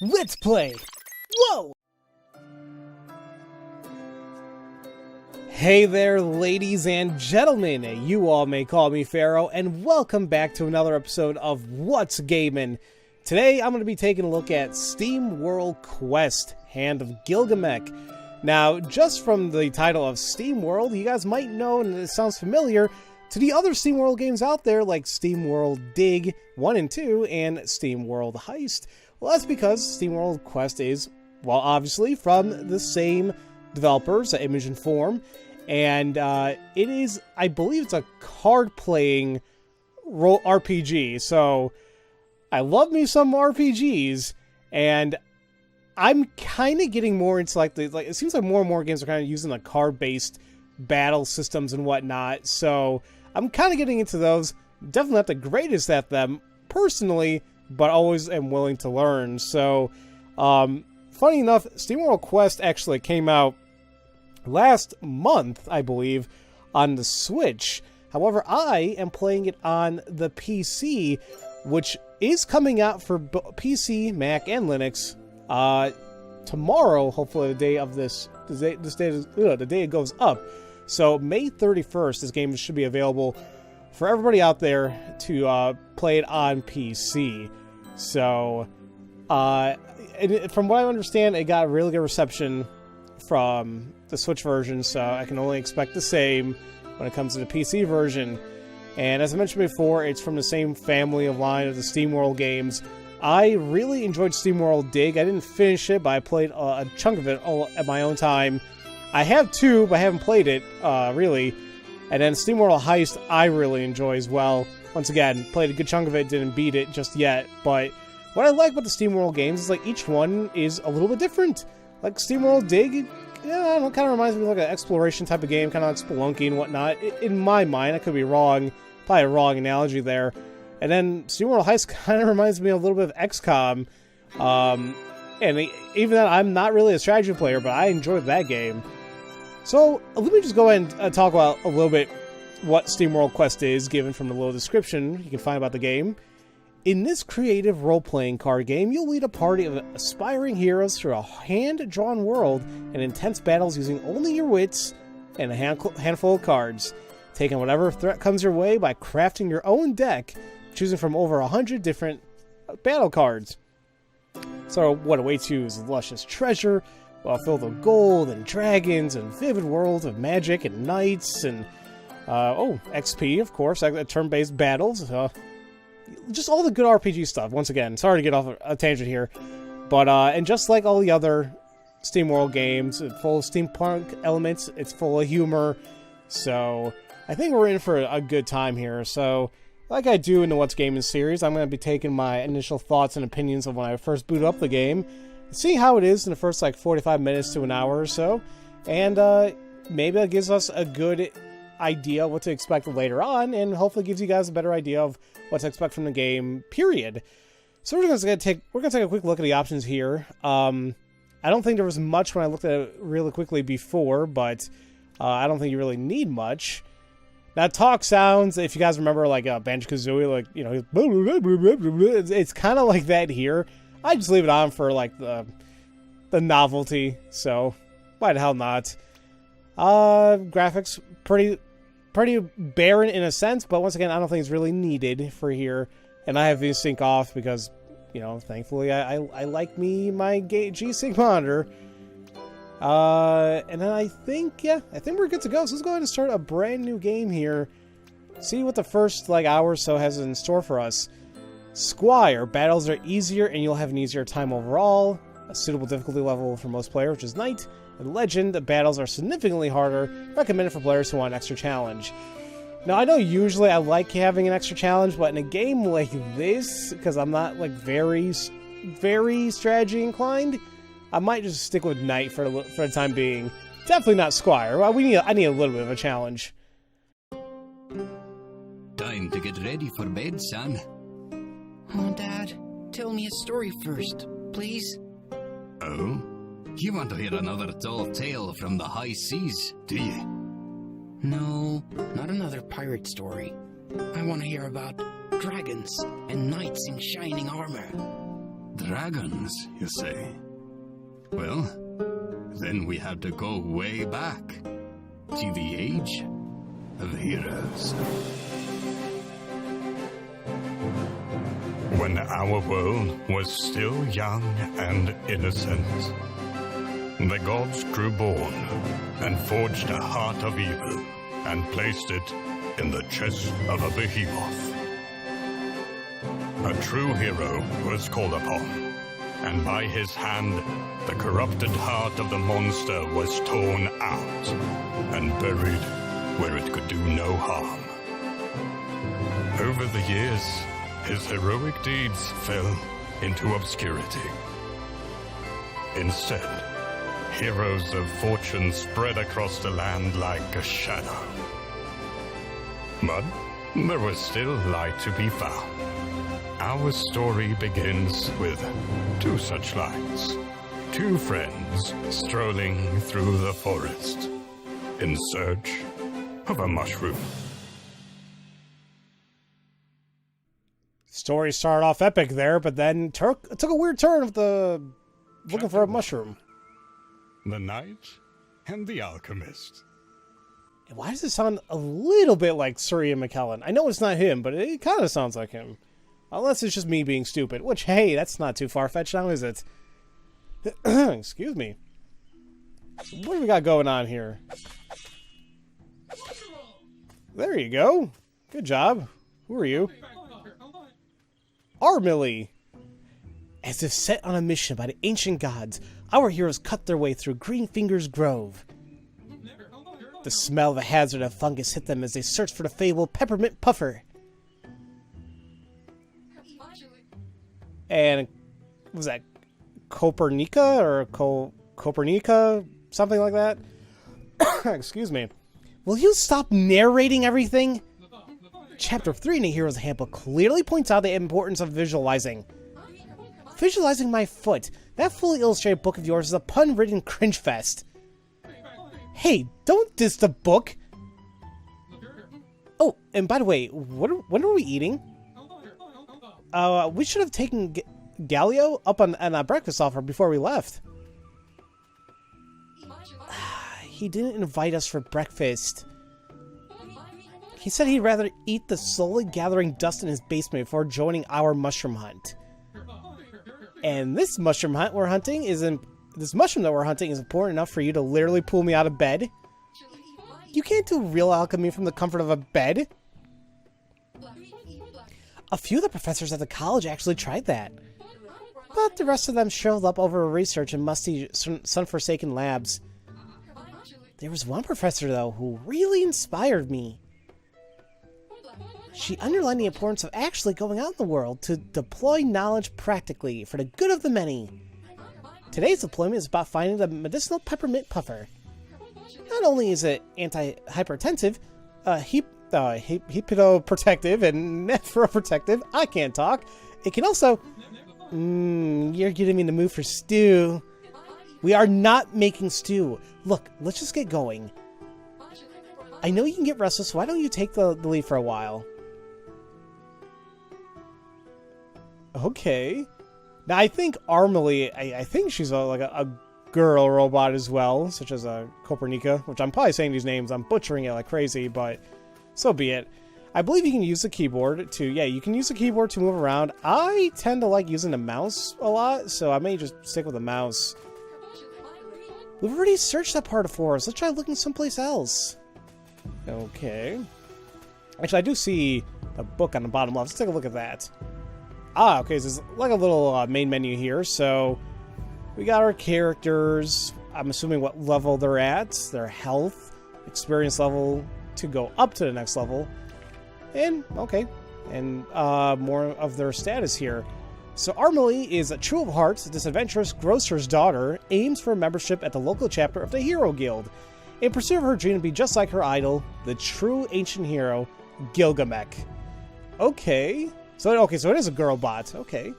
Let's play! Whoa! Hey there, ladies and gentlemen. You all may call me Pharaoh, and welcome back to another episode of What's Gamin'. Today, I'm going to be taking a look at SteamWorld Quest, Hand of Gilgamech. Now, just from the title of SteamWorld, you guys might know, and it sounds familiar, to the other SteamWorld games out there, like SteamWorld Dig 1 and 2, and SteamWorld Heist. Well, that's because SteamWorld Quest is, well, obviously, from the same developers, Image and Form, and it is, I believe it's a card-playing RPG, so I love me some RPGs, and I'm kind of getting more into, it seems like more and more games are kind of using the card-based battle systems and whatnot, so I'm kind of getting into those. Definitely not the greatest at them, personally, but always am willing to learn. So, funny enough, SteamWorld Quest actually came out last month, I believe, on the Switch. However, I am playing it on the PC, which is coming out for PC, Mac, and Linux tomorrow, hopefully the day of the day it goes up. So May 31st, this game should be available for everybody out there to play it on PC. So, from what I understand, it got really good reception from the Switch version, so I can only expect the same when it comes to the PC version. And as I mentioned before, it's from the same family of line of the SteamWorld games. I really enjoyed SteamWorld Dig. I didn't finish it, but I played a chunk of it all at my own time. I have two, but I haven't played it, really. And then SteamWorld Heist, I really enjoy as well. Once again, played a good chunk of it, didn't beat it just yet. But what I like about the SteamWorld games is, like, each one is a little bit different. Like, SteamWorld Dig, yeah, I don't know, kind of reminds me of, like, an exploration type of game, kind of like Spelunky and whatnot. In my mind, I could be wrong. Probably a wrong analogy there. And then SteamWorld Heist kind of reminds me a little bit of XCOM. And even that, I'm not really a strategy player, but I enjoyed that game. So, let me just go ahead and talk about a little bit what SteamWorld Quest is, given from the little description you can find about the game. In this creative role-playing card game, you'll lead a party of aspiring heroes through a hand-drawn world and intense battles using only your wits and a handful of cards. Take on whatever threat comes your way by crafting your own deck, choosing from over 100 different battle cards. So, what awaits you is luscious treasure, filled with gold and dragons and vivid worlds of magic and knights and XP, of course, turn-based battles, just all the good RPG stuff. Once again, sorry to get off a tangent here, but and just like all the other SteamWorld games, it's full of steampunk elements, it's full of humor, so I think we're in for a good time here. So, like I do in the What's Gaming series, I'm going to be taking my initial thoughts and opinions of when I first boot up the game, see how it is in the first 45 minutes to an hour or so, and maybe that gives us a good idea what to expect later on, and hopefully gives you guys a better idea of what to expect from the game, period. So we're going to take a quick look at the options here. I don't think there was much when I looked at it really quickly before, but I don't think you really need much. Now, talk sounds, if you guys remember, like Banjo-Kazooie, it's kind of like that here. I just leave it on for the novelty, so why the hell not? Graphics pretty barren in a sense, but once again, I don't think it's really needed for here. And I have VSync off because, thankfully I like my G-Sync monitor. And then I think we're good to go. So let's go ahead and start a brand new game here. See what the first hour or so has in store for us. Squire. Battles are easier and you'll have an easier time overall. A suitable difficulty level for most players, which is Knight. And Legend. The battles are significantly harder. Recommended for players who want an extra challenge. Now, I know usually I like having an extra challenge, but in a game like this, because I'm not very strategy inclined, I might just stick with Knight for the time being. Definitely not Squire. Well, I need a little bit of a challenge. Time to get ready for bed, son. Oh, Dad, tell me a story first, please. Oh? You want to hear another tall tale from the high seas, do you? No, not another pirate story. I want to hear about dragons and knights in shining armor. dragons, you say? Well, then we have to go way back to the Age of Heroes. When our world was still young and innocent, the gods grew born and forged a heart of evil and placed it in the chest of a behemoth. A true hero was called upon, and by his hand, the corrupted heart of the monster was torn out and buried where it could do no harm. Over the years, his heroic deeds fell into obscurity. Instead, heroes of fortune spread across the land like a shadow. But there was still light to be found. Our story begins with two such lights. Two friends strolling through the forest in search of a mushroom. Story started off epic there, but then took a weird turn with the looking for a mushroom. The Knight and the Alchemist. Why does it sound a little bit like Sir Ian McKellen? I know it's not him, but it kind of sounds like him. Unless it's just me being stupid, which, hey, that's not too far-fetched now, is it? Excuse me. What do we got going on here? There you go. Good job. Who are you? Armily. As if set on a mission by the ancient gods, our heroes cut their way through Greenfinger's Grove. The smell of a hazard of fungus hit them as they searched for the fabled peppermint puffer. And, what was that, Copernica or Copernica? Something like that? Excuse me. Will you stop narrating everything? Chapter 3 in the Hero's Handbook clearly points out the importance of visualizing. Visualizing my foot. That fully illustrated book of yours is a pun-ridden cringe fest. Hey, don't diss the book! Oh, and by the way, when are we eating? We should have taken Galio up on a breakfast offer before we left. He didn't invite us for breakfast. He said he'd rather eat the slowly gathering dust in his basement before joining our mushroom hunt. And this mushroom hunt we're hunting this mushroom that we're hunting is important enough for you to literally pull me out of bed. You can't do real alchemy from the comfort of a bed. A few of the professors at the college actually tried that. But the rest of them shriveled up over research in musty, sun-forsaken labs. There was one professor, though, who really inspired me. She underlined the importance of actually going out in the world to deploy knowledge practically for the good of the many. Today's deployment is about finding the medicinal peppermint puffer. Not only is it anti-hypertensive, hepato-protective and nephroprotective, I can't talk. It can also... you're getting me in the mood for stew. We are not making stew. Look, let's just get going. I know you can get restless, so why don't you take the lead for a while? Okay. Now, I think Armily, I think she's like a girl robot as well, such as Copernica, which I'm probably saying these names. I'm butchering it like crazy, but so be it. I believe you can use the keyboard to, yeah, you can use the keyboard to move around. I tend to like using the mouse a lot, so I may just stick with the mouse. We've already searched that part of forest. Let's try looking someplace else. Okay. Actually, I do see a book on the bottom left. Let's take a look at that. Ah, okay, so there's like a little main menu here. So we got our characters. I'm assuming what level they're at, their health, experience level to go up to the next level. And, okay, and more of their status here. So Armily is a true of heart, this adventurous grocer's daughter, aims for membership at the local chapter of the Hero Guild, in pursuit of her dream to be just like her idol, the true ancient hero, Gilgamech. Okay, so it is a girl bot, okay.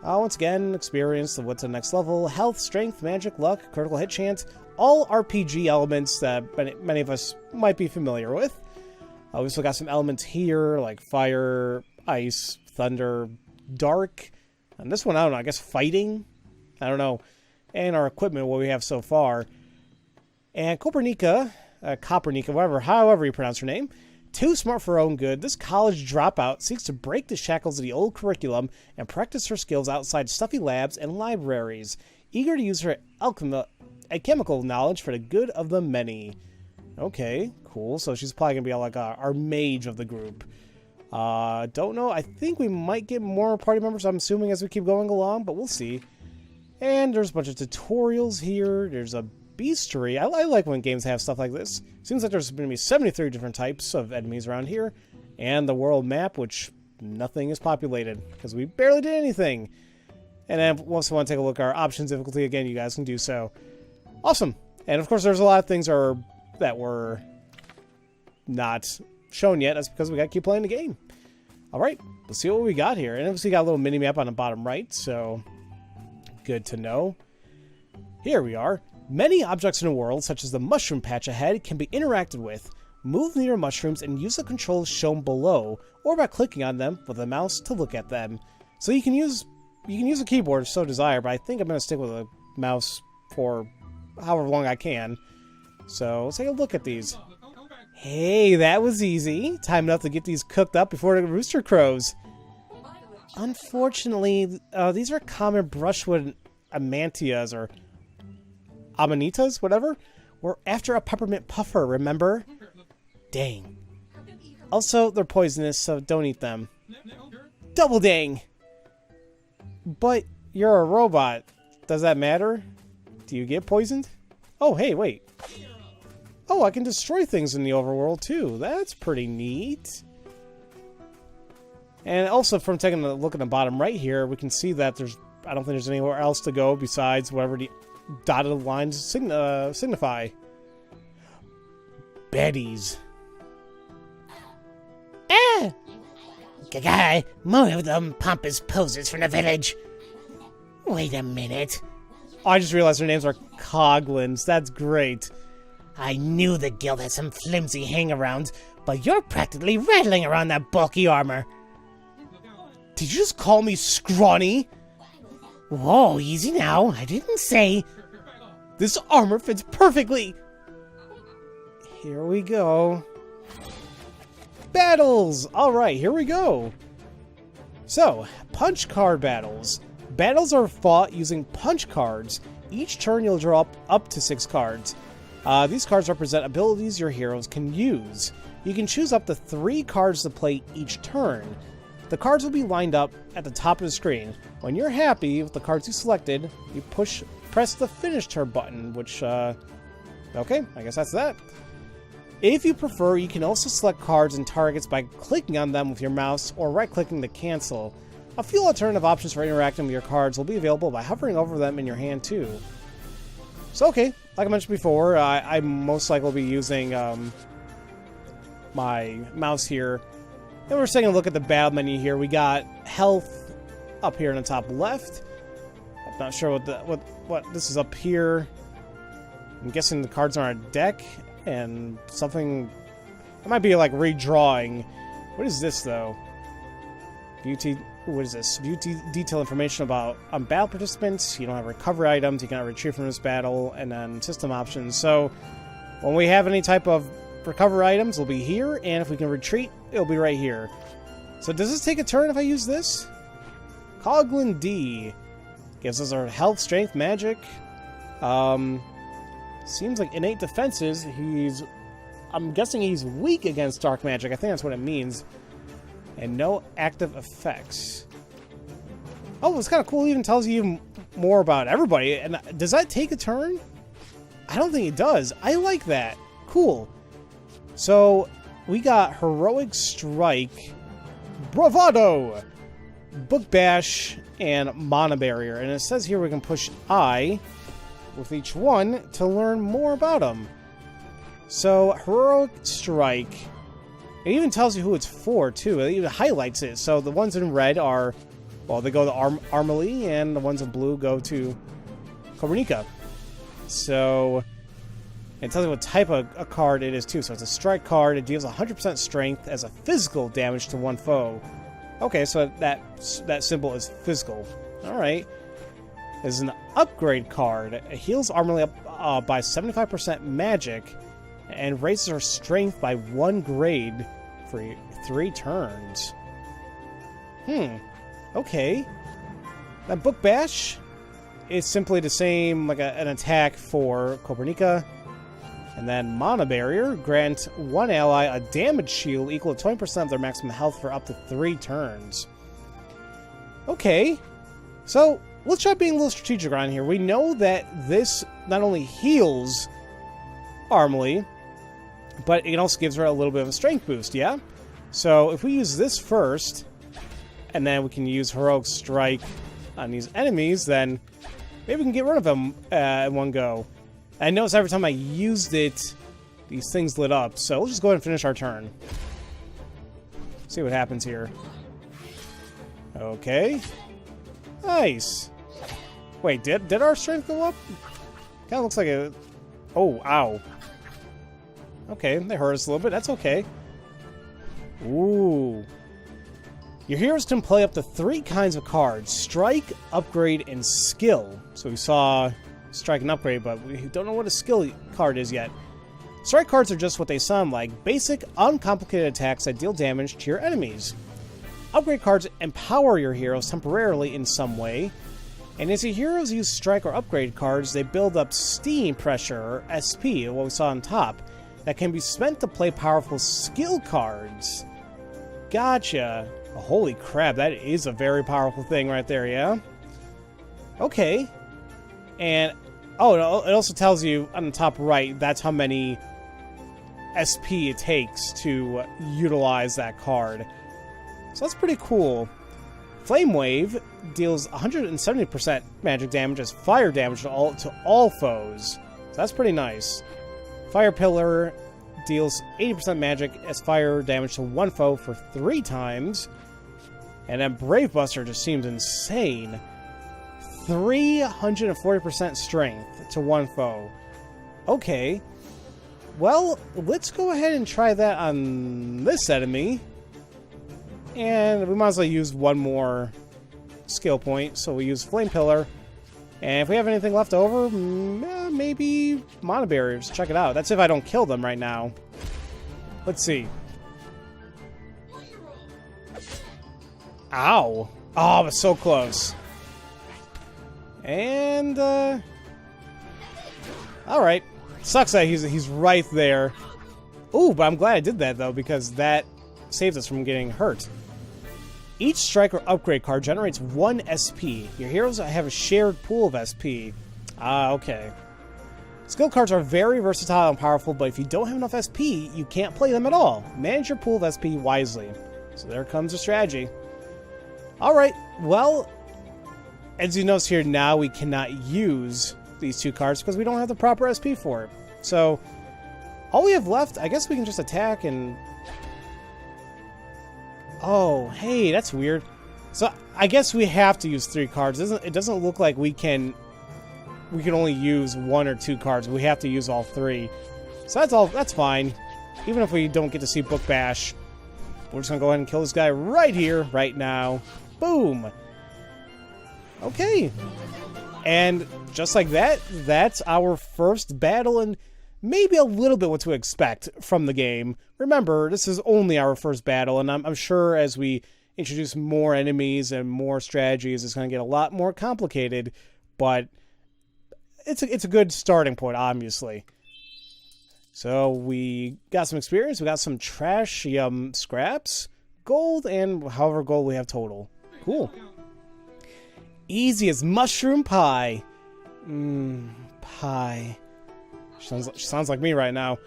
Once again, experience, what's the next level, health, strength, magic, luck, critical hit chance, all RPG elements that many of us might be familiar with. We also got some elements here, like fire, ice, thunder, dark, And this one, I don't know, I guess fighting? I don't know. And our equipment, what we have so far. And Kopernika, however you pronounce her name, too smart for her own good, this college dropout seeks to break the shackles of the old curriculum and practice her skills outside stuffy labs and libraries, eager to use her alchemical knowledge for the good of the many. Okay, cool. So she's probably going to be like our mage of the group. Don't know. I think we might get more party members, I'm assuming, as we keep going along, but we'll see. And there's a bunch of tutorials here. There's a beastery. I like when games have stuff like this. Seems like there's going to be 73 different types of enemies around here. And the world map, which nothing is populated, because we barely did anything. And then once you want to take a look at our options difficulty, again, you guys can do so. Awesome. And of course, there's a lot of things that were not shown yet. That's because we got to keep playing the game. All right, let's see what we got here. And obviously, got a little mini map on the bottom right, so good to know. Here we are. Many objects in the world, such as the mushroom patch ahead, can be interacted with. Move near mushrooms and use the controls shown below, or by clicking on them with a mouse to look at them. So you can use a keyboard if so desire, but I think I'm going to stick with a mouse for however long I can. So let's take a look at these. Hey, that was easy. Time enough to get these cooked up before the rooster crows. Unfortunately, these are common brushwood amantias or amanitas, whatever. We're after a peppermint puffer, remember? Dang. Also, they're poisonous, so don't eat them. Double dang! But you're a robot. Does that matter? Do you get poisoned? Oh, hey, wait. Oh, I can destroy things in the overworld, too. That's pretty neat. And also, from taking a look at the bottom right here, we can see that I don't think there's anywhere else to go besides whatever the dotted lines signify. Baddies. Ah! Gagai, more of them pompous poses from the village. Wait a minute. Oh, I just realized their names are Coglins. That's great. I knew the guild had some flimsy hang-arounds, but you're practically rattling around that bulky armor. Did you just call me scrawny? Whoa, easy now. I didn't say. This armor fits perfectly. Here we go. Battles! Alright, here we go. So, punch card battles. Battles are fought using punch cards. Each turn you'll draw up to 6 cards. These cards represent abilities your heroes can use. You can choose up to 3 cards to play each turn. The cards will be lined up at the top of the screen. When you're happy with the cards you selected, you press the finish turn button, which, okay, I guess that's that. If you prefer, you can also select cards and targets by clicking on them with your mouse or right-clicking to cancel. A few alternative options for interacting with your cards will be available by hovering over them in your hand, too. So, okay, like I mentioned before, I most likely will be using my mouse here. And we're taking a look at the battle menu here. We got health up here in the top left. I'm not sure what this is up here. I'm guessing the cards are on a deck and something. It might be like redrawing. What is this though? What is this? View detailed information about battle participants. You don't have recovery items. You cannot retrieve from this battle, and then system options. So when we have any type of recovery items, will be here, and if we can retreat, it'll be right here. So does this take a turn if I use this? Coglin D gives us our health, strength, magic. Seems like innate defenses. I'm guessing he's weak against dark magic. I think that's what it means. And no active effects. Oh, it's kind of cool. It even tells you more about everybody. And does that take a turn? I don't think it does. I like that. Cool. So we got Heroic Strike, Bravado, Book Bash, and Mana Barrier. And it says here we can push I with each one to learn more about them. So Heroic Strike. It even tells you who it's for, too. It even highlights it. So the ones in red are, well, they go to Armely, and the ones in blue go to Kopernika. So it tells you what type of a card it is, too. So it's a strike card. It deals 100% strength as a physical damage to one foe. Okay, so that symbol is physical. Alright. There's an upgrade card. It heals armor up by 75% magic and raises our strength by 1 grade for 3 turns. Okay. That Book Bash is simply the same, like an attack for Kopernika. And then Mana Barrier, grant one ally a damage shield equal to 20% of their maximum health for up to 3 turns. Okay. So, let's try being a little strategic around here. We know that this not only heals Armely, but it also gives her a little bit of a strength boost, yeah? So, if we use this first, and then we can use Heroic Strike on these enemies, then maybe we can get rid of them in one go. I notice every time I used it, these things lit up. So let's just go ahead and finish our turn. See what happens here. Okay. Nice. Wait, did our strength go up? Kind of looks like a... Oh, ow. Okay, they hurt us a little bit. That's okay. Ooh. Your heroes can play up to 3 kinds of cards. Strike, Upgrade, and Skill. So we saw Strike and Upgrade, but we don't know what a Skill card is yet. Strike cards are just what they sound like. Basic, uncomplicated attacks that deal damage to your enemies. Upgrade cards empower your heroes temporarily in some way. And as your heroes use Strike or Upgrade cards, they build up Steam Pressure, or SP, what we saw on top, that can be spent to play powerful skill cards. Gotcha. Oh, holy crap, that is a very powerful thing right there, yeah? Okay. And, oh, it also tells you on the top right, that's how many SP it takes to utilize that card. So that's pretty cool. Flame Wave deals 170% magic damage as fire damage to all foes. So that's pretty nice. Fire Pillar deals 80% magic as fire damage to one foe for 3 times. And then Brave Buster just seems insane. 340% strength to one foe. Okay. Well, let's go ahead and try that on this enemy. And we might as well use one more skill point. So we use Flame Pillar. And if we have anything left over, maybe Mana Barriers. Check it out. That's if I don't kill them right now. Let's see. Ow. Oh, I was so close. And, alright. Sucks that he's right there. Ooh, but I'm glad I did that, though, because that saved us from getting hurt. Each strike or upgrade card generates 1 SP. Your heroes have a shared pool of SP. Ah, okay. Skill cards are very versatile and powerful, but if you don't have enough SP, you can't play them at all. Manage your pool of SP wisely. So there comes the strategy. Alright, well, as you notice here, now we cannot use these 2 cards because we don't have the proper SP for it. So, all we have left, I guess we can just attack and... Oh, hey, that's weird. So, I guess we have to use 3 cards. It doesn't look like we can only use 1 or 2 cards. We have to use all 3. So that's fine. Even if we don't get to see Book Bash, we're just gonna go ahead and kill this guy right here, right now. Boom! Okay. And just like that, that's our first battle and maybe a little bit what to expect from the game. Remember, this is only our first battle, and I'm sure as we introduce more enemies and more strategies, it's going to get a lot more complicated, but it's a good starting point, obviously. So we got some experience, we got some trash scraps, gold, and however gold we have total. Cool. Easy as mushroom pie. Pie. She sounds like me right now.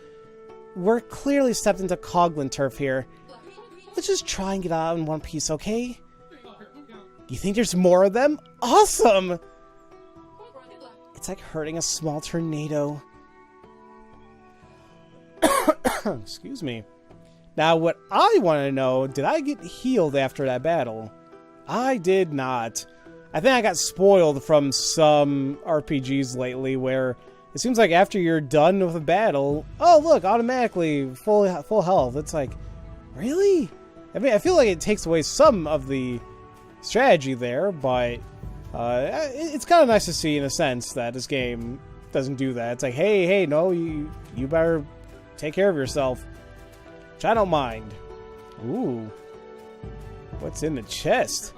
We're clearly stepped into Coglin turf here. Let's just try and get out in one piece, okay? You think there's more of them? Awesome! It's like hurting a small tornado. Excuse me. Now, what I want to know, did I get healed after that battle? I did not. I think I got spoiled from some RPGs lately where it seems like after you're done with a battle, oh look, automatically full health. It's like, really? I mean, I feel like it takes away some of the strategy there, but It's kind of nice to see, in a sense, that this game doesn't do that. It's like, hey, no, you better take care of yourself. Which I don't mind. Ooh. What's in the chest?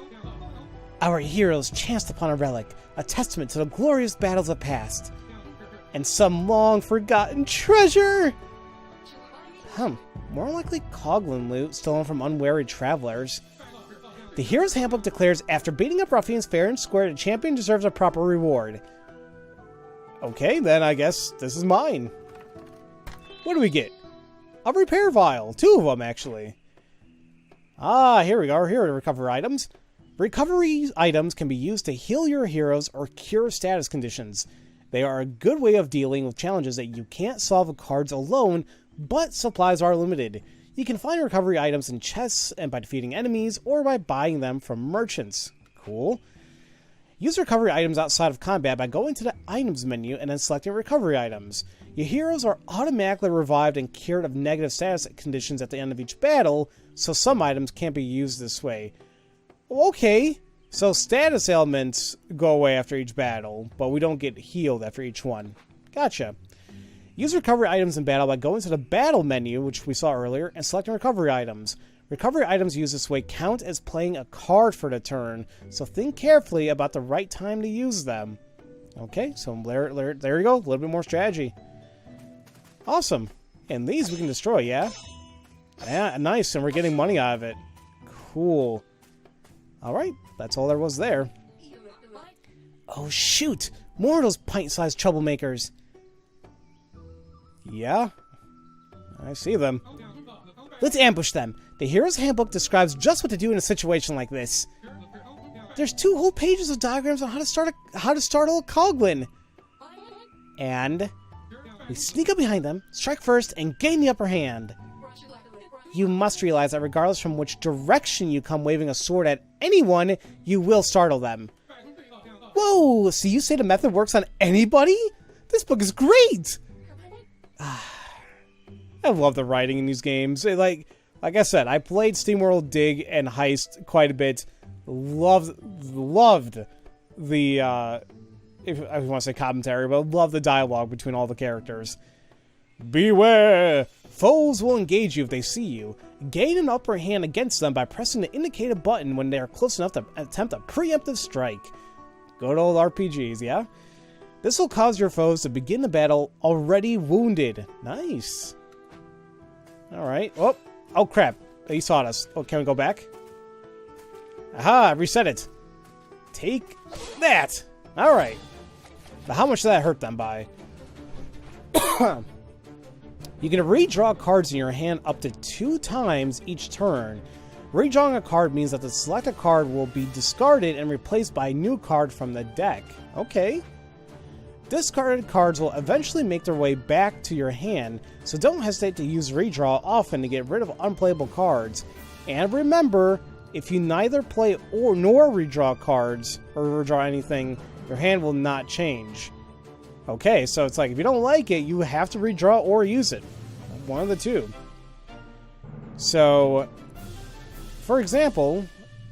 Our heroes chanced upon a relic, a testament to the glorious battles of past. And some long-forgotten treasure! More likely Coglin loot stolen from unwary travelers. The Hero's Handbook declares, after beating up ruffians fair and square, the champion deserves a proper reward. Okay, then I guess this is mine. What do we get? A repair vial. 2 of them, actually. Ah, here we go. Here are the recovery items. Recovery items can be used to heal your heroes or cure status conditions. They are a good way of dealing with challenges that you can't solve with cards alone, but supplies are limited. You can find recovery items in chests and by defeating enemies or by buying them from merchants. Cool. Use recovery items outside of combat by going to the items menu and then selecting recovery items. Your heroes are automatically revived and cured of negative status conditions at the end of each battle, so some items can't be used this way. Okay, so status ailments go away after each battle, but we don't get healed after each one. Gotcha. Use recovery items in battle by going to the battle menu, which we saw earlier, and selecting recovery items. Recovery items used this way count as playing a card for the turn, so think carefully about the right time to use them. Okay, so there you go, a little bit more strategy. Awesome. And these we can destroy, yeah? Yeah, nice, and we're getting money out of it. Cool. Alright, that's all there was there. Oh shoot! More of those pint-sized troublemakers! Yeah? I see them. Let's ambush them. The Hero's Handbook describes just what to do in a situation like this. There's 2 whole pages of diagrams on how to startle a Coglin. And we sneak up behind them, strike first, and gain the upper hand. You must realize that regardless from which direction you come waving a sword at anyone, you will startle them. Whoa! So you say the method works on anybody? This book is great! I love the writing in these games. Like I said, I played SteamWorld Dig and Heist quite a bit. Loved the, if I want to say commentary, but loved the dialogue between all the characters. Beware! Foes will engage you if they see you. Gain an upper hand against them by pressing the indicated button when they are close enough to attempt a preemptive strike. Good old RPGs, yeah? This will cause your foes to begin the battle already wounded. Nice. Alright. Oh crap. He saw us. Oh, can we go back? Aha, reset it. Take that. Alright. But how much did that hurt them by? You can redraw cards in your hand up to 2 times each turn. Redrawing a card means that the selected card will be discarded and replaced by a new card from the deck. Okay. Discarded cards will eventually make their way back to your hand, so don't hesitate to use redraw often to get rid of unplayable cards. And remember, if you neither play nor redraw cards, or redraw anything, your hand will not change. Okay, so it's like, if you don't like it, you have to redraw or use it. One of the two. So, for example,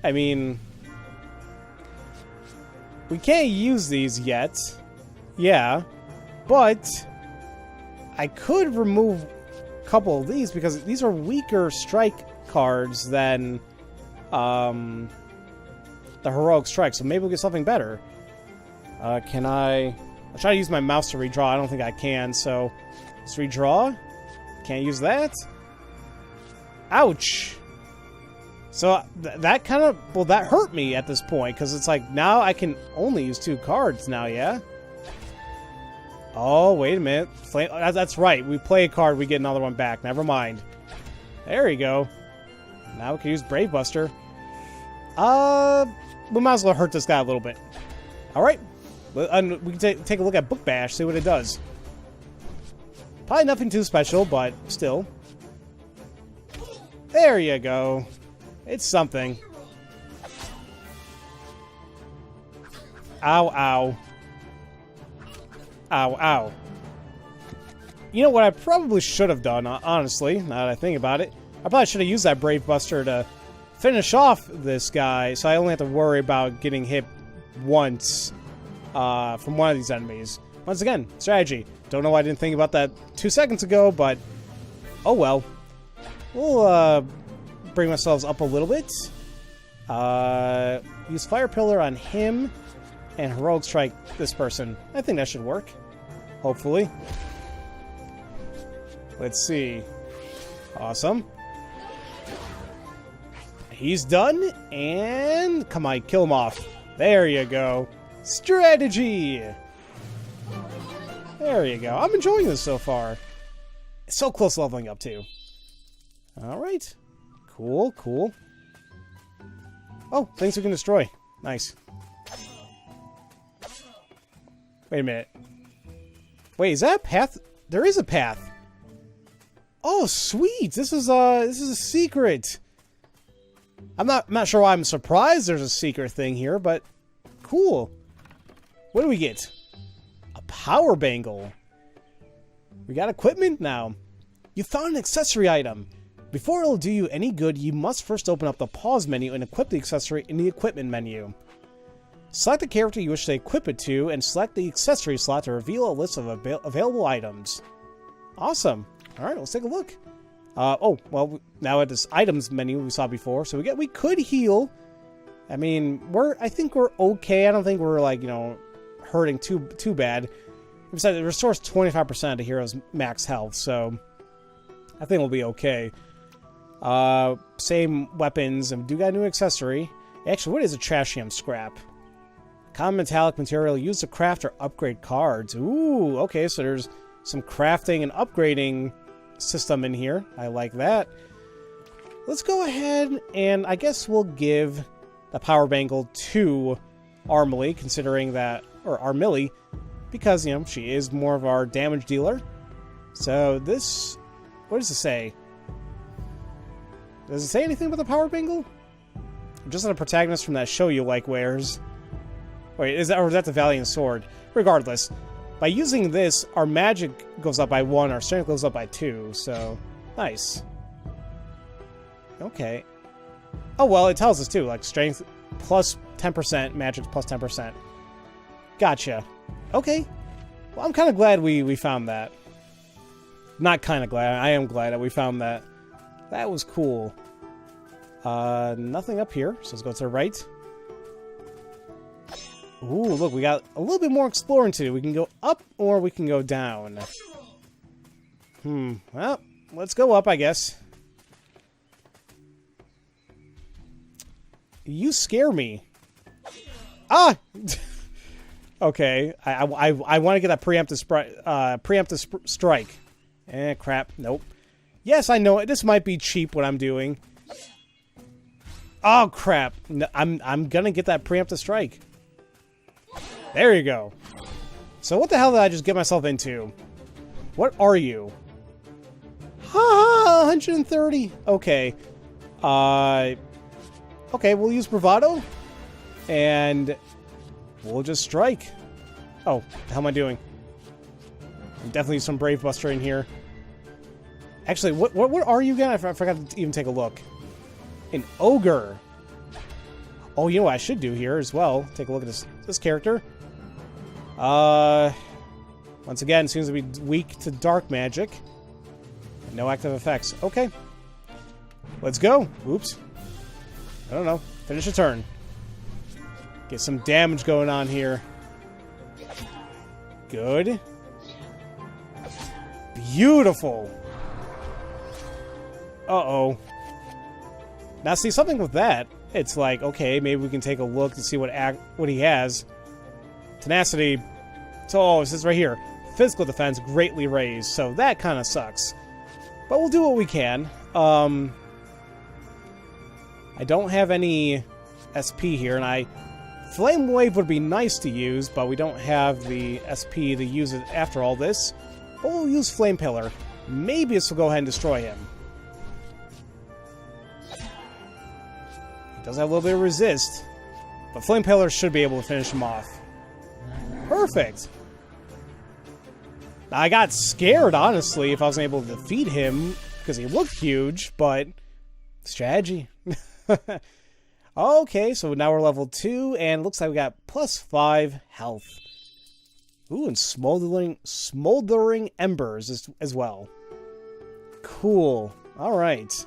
I mean, we can't use these yet. Yeah, but I could remove a couple of these because these are weaker strike cards than the heroic strike, so maybe we'll get something better. Can I... I'll try to use my mouse to redraw. I don't think I can, so let's redraw. Can't use that. Ouch! So that kind of... Well, that hurt me at this point, because it's like, now I can only use 2 cards now, yeah? Oh, wait a minute. That's right. We play a card, we get another one back. Never mind. There we go. Now we can use Brave Buster. We might as well hurt this guy a little bit. Alright. We can take a look at Book Bash, see what it does. Probably nothing too special, but still. There you go. It's something. Ow, ow. Ow, ow. You know what I probably should have done, honestly, now that I think about it? I probably should have used that Brave Buster to finish off this guy, so I only have to worry about getting hit once from one of these enemies. Once again, strategy. Don't know why I didn't think about that 2 seconds ago, but oh well. We'll bring ourselves up a little bit. Use Fire Pillar on him, and Heroic Strike this person. I think that should work. Hopefully. Let's see. Awesome. He's done, and come on, kill him off. There you go. Strategy! There you go. I'm enjoying this so far. It's so close to leveling up, too. Alright. Cool, cool. Oh, things we can destroy. Nice. Wait a minute. Wait, is that a path? There is a path. Oh, sweet! This is a secret. I'm not sure why I'm surprised there's a secret thing here, but cool. What do we get? A power bangle. We got equipment now. You found an accessory item. Before it'll do you any good, you must first open up the pause menu and equip the accessory in the equipment menu. Select the character you wish to equip it to, and select the accessory slot to reveal a list of available items. Awesome. Alright, let's take a look. Oh, well, now at this items menu we saw before, so we could heal. I mean, I think we're okay. I don't think we're, like, you know, hurting too bad. Besides, it restores 25% of the hero's max health, so I think we'll be okay. Same weapons, and we do got a new accessory. Actually, what is a trashium scrap? Common metallic material used to craft or upgrade cards. Ooh, okay, so there's some crafting and upgrading system in here. I like that. Let's go ahead and I guess we'll give the power bangle to Armily, considering that, or Armily, because, you know, she is more of our damage dealer. So this, what does it say? Does it say anything about the power bangle? Just a protagonist from that show you like wears. Wait, is that the Valiant Sword? Regardless, by using this, our magic goes up by 1, our strength goes up by 2, so nice. Okay. Oh, well, it tells us too, like strength plus 10%, magic plus 10%. Gotcha. Okay. Well, I'm kind of glad we found that. Not kind of glad, I am glad that we found that. That was cool. Nothing up here, so let's go to the right. Ooh, look, we got a little bit more exploring to do. We can go up or we can go down. Well, let's go up, I guess. You scare me. Ah! Okay, I want to get that preemptive strike. Crap. Nope. Yes, I know it. This might be cheap what I'm doing. Oh, crap. No, I'm gonna get that preemptive strike. There you go. So what the hell did I just get myself into? What are you? Ha! 130. Okay. Okay, we'll use bravado. And we'll just strike. Oh, what the hell am I doing? Definitely use some Brave Buster in here. Actually, what are you again? I forgot to even take a look. An ogre. Oh, you know what I should do here as well? Take a look at this character. Once again, seems to be weak to dark magic. No active effects. Okay. Let's go. Oops. I don't know. Finish a turn. Get some damage going on here. Good. Beautiful. Uh-oh. Now, see, something with that, it's like, okay, maybe we can take a look to see what he has. Tenacity. So, oh, it says right here. Physical defense greatly raised. So that kind of sucks. But we'll do what we can. I don't have any SP here, and Flame Wave would be nice to use, but we don't have the SP to use it after all this. But we'll use Flame Pillar. Maybe this will go ahead and destroy him. He does have a little bit of resist, but Flame Pillar should be able to finish him off. Perfect! Now, I got scared, honestly, if I wasn't able to defeat him, because he looked huge, but strategy. Okay, so now we're level 2, and looks like we got +5 health. Ooh, and smoldering embers as well. Cool. Alright.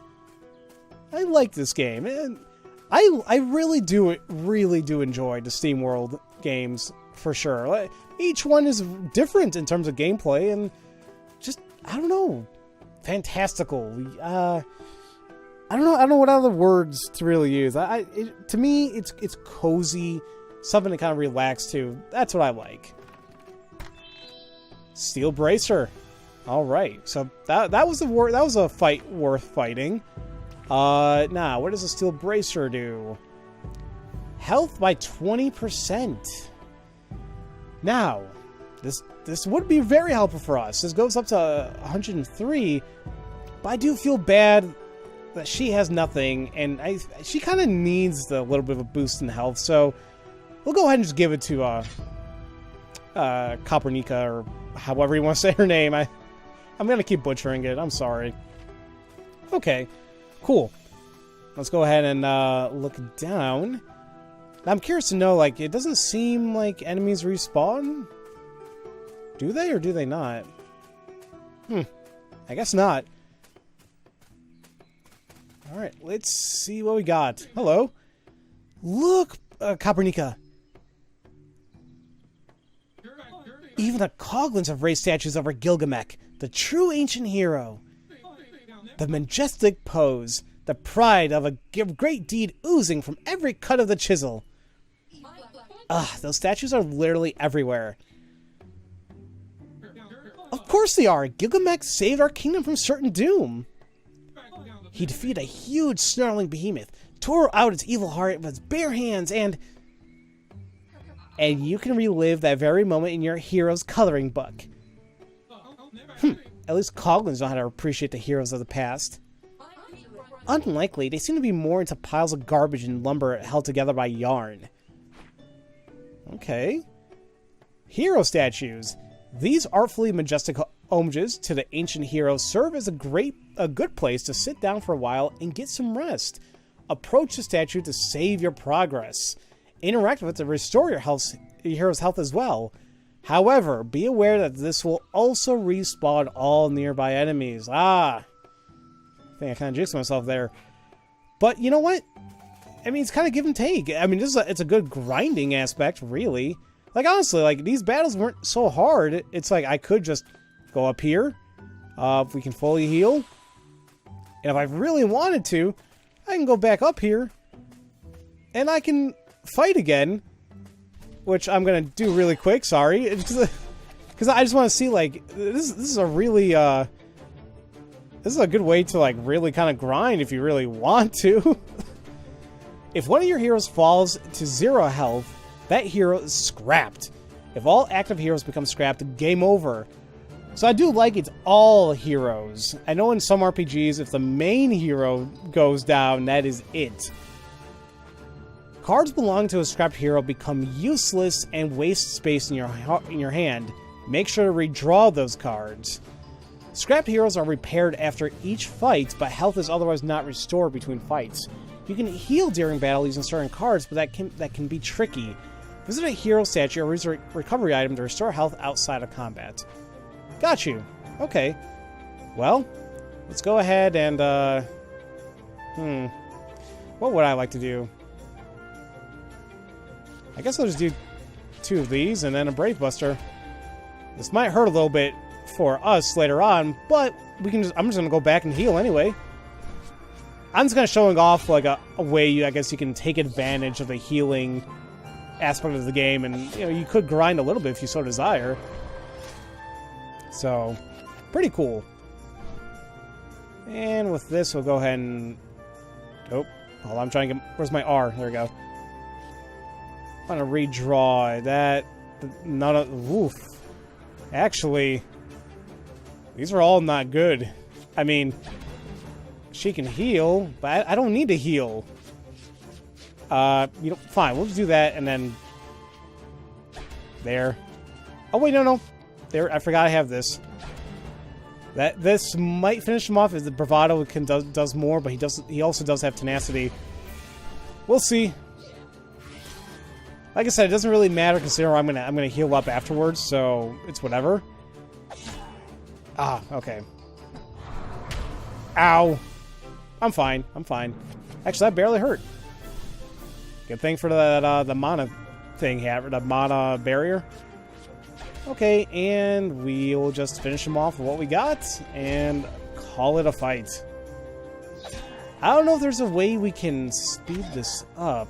I like this game. And I really do enjoy the SteamWorld games, for sure. Like, each one is different in terms of gameplay, and just, I don't know, fantastical. I don't know what other words to really use. To me, it's cozy, something to kind of relax to. That's what I like. Steel bracer. All right, so that was a fight worth fighting. Now, what does a steel bracer do? Health by 20%. Now, this would be very helpful for us. This goes up to 103, but I do feel bad that she has nothing, and she kind of needs a little bit of a boost in health, so we'll go ahead and just give it to Kopernika, or however you want to say her name. I'm gonna keep butchering it. I'm sorry. Okay, cool. Let's go ahead and look down. I'm curious to know, like, it doesn't seem like enemies respawn. Do they or do they not? I guess not. Alright, let's see what we got. Hello. Look, Kopernika. Even the Coglins have raised statues over Gilgamech, the true ancient hero. The majestic pose, the pride of a great deed oozing from every cut of the chisel. Those statues are literally everywhere. Of course they are! Gilgamech saved our kingdom from certain doom. He defeated a huge snarling behemoth, tore out its evil heart with his bare hands, and you can relive that very moment in your hero's coloring book. At least Coglins know how to appreciate the heroes of the past. Unlikely, they seem to be more into piles of garbage and lumber held together by yarn. Okay. Hero statues. These artfully majestic homages to the ancient heroes serve as a good place to sit down for a while and get some rest. Approach the statue to save your progress. Interact with it to restore your hero's health as well. However, be aware that this will also respawn all nearby enemies. I think I kind of jinxed myself there. But you know what? I mean, it's kind of give and take. I mean, it's a good grinding aspect, really. Like, honestly, like, these battles weren't so hard. It's like, I could just go up here. If we can fully heal. And if I really wanted to, I can go back up here. And I can fight again. Which I'm going to do really quick, sorry. Because I just want to see, like, this is a really, this is a good way to, like, really kind of grind if you really want to. If one of your heroes falls to 0 health, that hero is scrapped. If all active heroes become scrapped, game over. So I do like it's all heroes. I know in some RPGs, if the main hero goes down, that is it. Cards belonging to a scrapped hero become useless and waste space in your hand. Make sure to redraw those cards. Scrapped heroes are repaired after each fight, but health is otherwise not restored between fights. You can heal during battle using certain cards, but that can be tricky. Visit a hero statue or use a recovery item to restore health outside of combat. Got you. Okay. Well, let's go ahead and, what would I like to do? I guess I'll just do 2 of these and then a Brave Buster. This might hurt a little bit for us later on, but I'm just gonna go back and heal anyway. I'm just kind of showing off like a way I guess you can take advantage of the healing aspect of the game, and you know, you could grind a little bit if you so desire. So, pretty cool. And with this, we'll go ahead and... Oh, hold on, I'm trying to get... Where's my R? There we go. I'm gonna redraw that. Not a... Oof. Actually, these are all not good. I mean, she can heal, but I don't need to heal. Fine, we'll just do that, and then... There. Oh, wait, no. There, I forgot I have this. This might finish him off as the bravado does more, but he also does have tenacity. We'll see. Like I said, it doesn't really matter considering I'm gonna heal up afterwards, so it's whatever. Ah, okay. Ow. I'm fine. I'm fine. Actually, that barely hurt. Good thing for that the mana thing here, the mana barrier. Okay, and we'll just finish him off with what we got and call it a fight. I don't know if there's a way we can speed this up.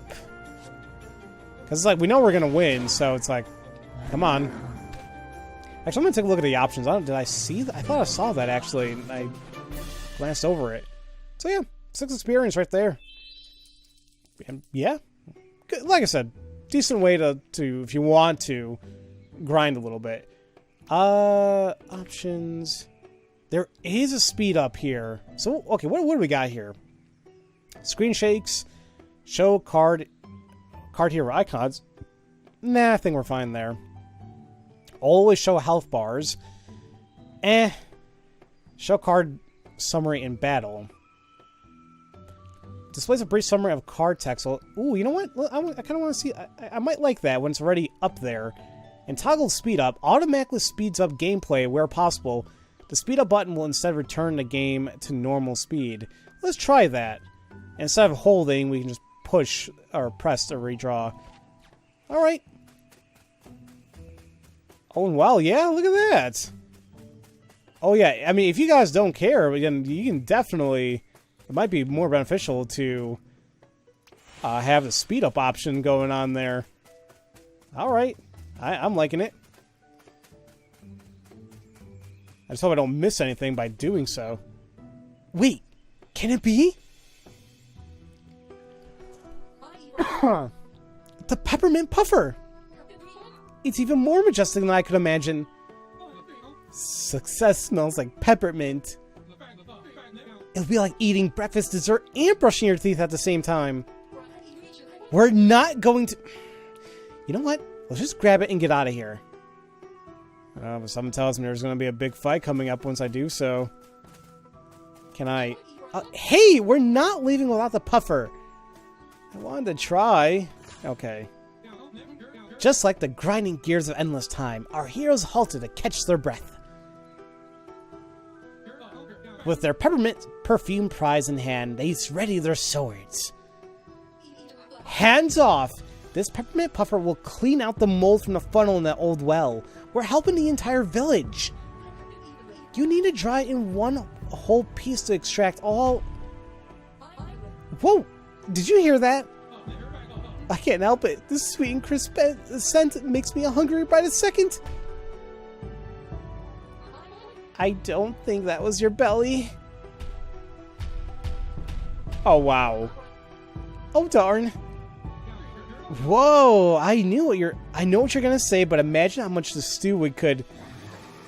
Because it's like, we know we're going to win, so it's like, come on. Actually, I'm going to take a look at the options. Did I see that? I thought I saw that, actually. And I glanced over it. So yeah, 6 experience right there. And yeah. Good. Like I said, decent way to, if you want to, grind a little bit. Options. There is a speed up here. So, okay, what do we got here? Screen shakes. Show card hero icons. Nah, I think we're fine there. Always show health bars. Show card summary in battle. Displays a brief summary of card text. Ooh, you know what? I kind of want to see. I might like that when it's already up there. And toggle speed up automatically speeds up gameplay where possible. The speed up button will instead return the game to normal speed. Let's try that. Instead of holding, we can just push or press to redraw. Alright. Oh, wow, yeah, look at that. Oh, yeah, I mean, if you guys don't care, again, you can definitely... It might be more beneficial to have the speed up option going on there. Alright. I'm liking it. I just hope I don't miss anything by doing so. Wait, can it be? The peppermint puffer! It's even more majestic than I could imagine. Success smells like peppermint. It'll be like eating breakfast, dessert, and brushing your teeth at the same time. We're not going to... You know what? Let's just grab it and get out of here. But something tells me there's going to be a big fight coming up once I do so. Can I... hey! We're not leaving without the puffer! I wanted to try. Okay. Just like the grinding gears of endless time, our heroes halted to catch their breath. With their peppermint perfume prize in hand, they ready their swords. Hands off! This peppermint puffer will clean out the mold from the funnel in that old well. We're helping the entire village. You need to dry in one whole piece to extract all... Whoa! Did you hear that? I can't help it. This sweet and crisp scent makes me hungry by the second. I don't think that was your belly. Oh, wow. Oh, darn. Whoa, I know what you're gonna say, but imagine how much the stew we could...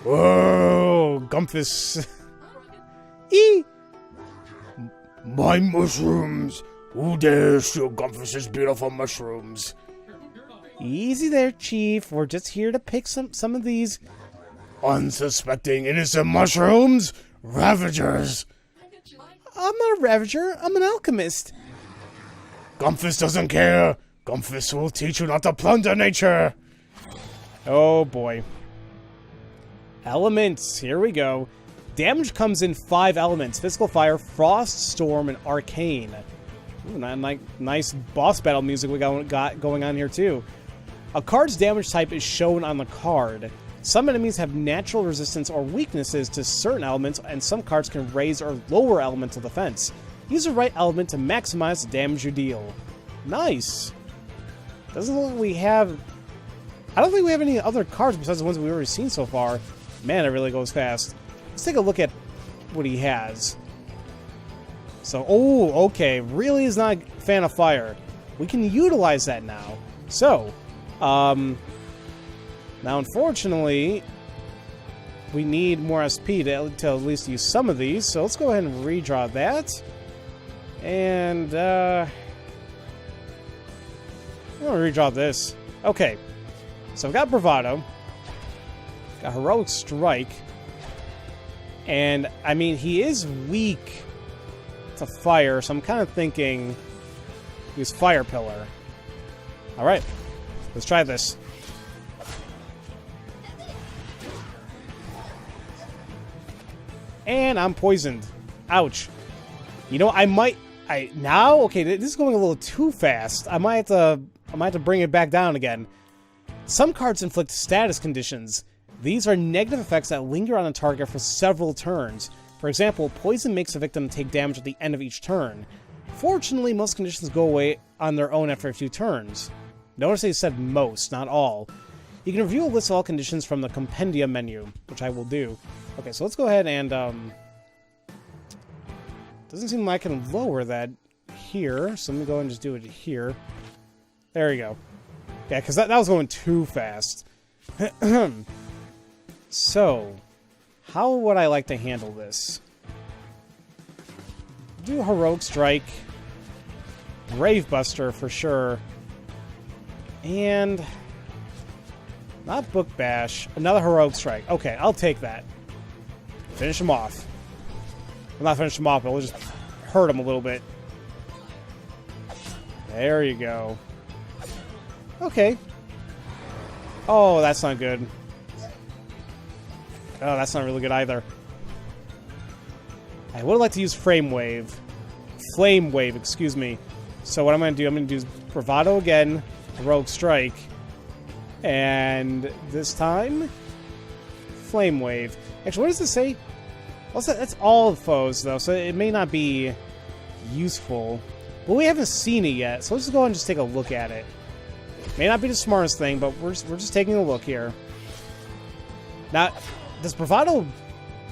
Whoa, Gumpus. Eee! My mushrooms! Who dares steal Gumpus's beautiful mushrooms? Easy there, Chief. We're just here to pick some of these... Unsuspecting innocent mushrooms? Ravagers! I'm not a ravager. I'm an alchemist. Gumpus doesn't care. Gumpus will teach you not to plunder nature. Oh, boy. Elements. Here we go. Damage comes in 5 elements. Physical fire, frost, storm, and arcane. Ooh, nice boss battle music we got going on here, too. A card's damage type is shown on the card. Some enemies have natural resistance or weaknesses to certain elements, and some cards can raise or lower elemental defense. Use the right element to maximize the damage you deal. Nice. Doesn't look like we have... I don't think we have any other cards besides the ones we've already seen so far. Man, it really goes fast. Let's take a look at what he has. So, oh, okay. Really is not a fan of fire. We can utilize that now. So, now, unfortunately, we need more SP to at least use some of these. So let's go ahead and redraw that. And, I'm going to redraw this. Okay. So I've got Bravado. Got Heroic Strike. And, I mean, he is weak to fire. So I'm kind of thinking... Use Fire Pillar. Alright. Let's try this. And I'm poisoned. Ouch. You know, now? Okay, this is going a little too fast. I might have to bring it back down again. Some cards inflict status conditions. These are negative effects that linger on a target for several turns. For example, poison makes a victim take damage at the end of each turn. Fortunately, most conditions go away on their own after a few turns. Notice they said most, not all. You can review a list of all conditions from the Compendia menu, which I will do. Okay, so let's go ahead and, doesn't seem like I can lower that here, so let me go and just do it here. There you go. Yeah, because that was going too fast. So, how would I like to handle this? Do Heroic Strike. Brave Buster for sure. And not Book Bash. Another Heroic Strike. Okay, I'll take that. Finish him off. Well, not finish him off, but we'll just hurt him a little bit. There you go. Okay. Oh, that's not good. Oh, that's not really good either. I would like to use Flame Wave, excuse me. So what I'm going to do is Bravado again, Heroic Strike, and this time, Flame Wave. Actually, what does this say? Well, that's all foes, though, so it may not be useful. But we haven't seen it yet, so let's just go ahead and just take a look at it. May not be the smartest thing, but we're just taking a look here. Now, does Bravado...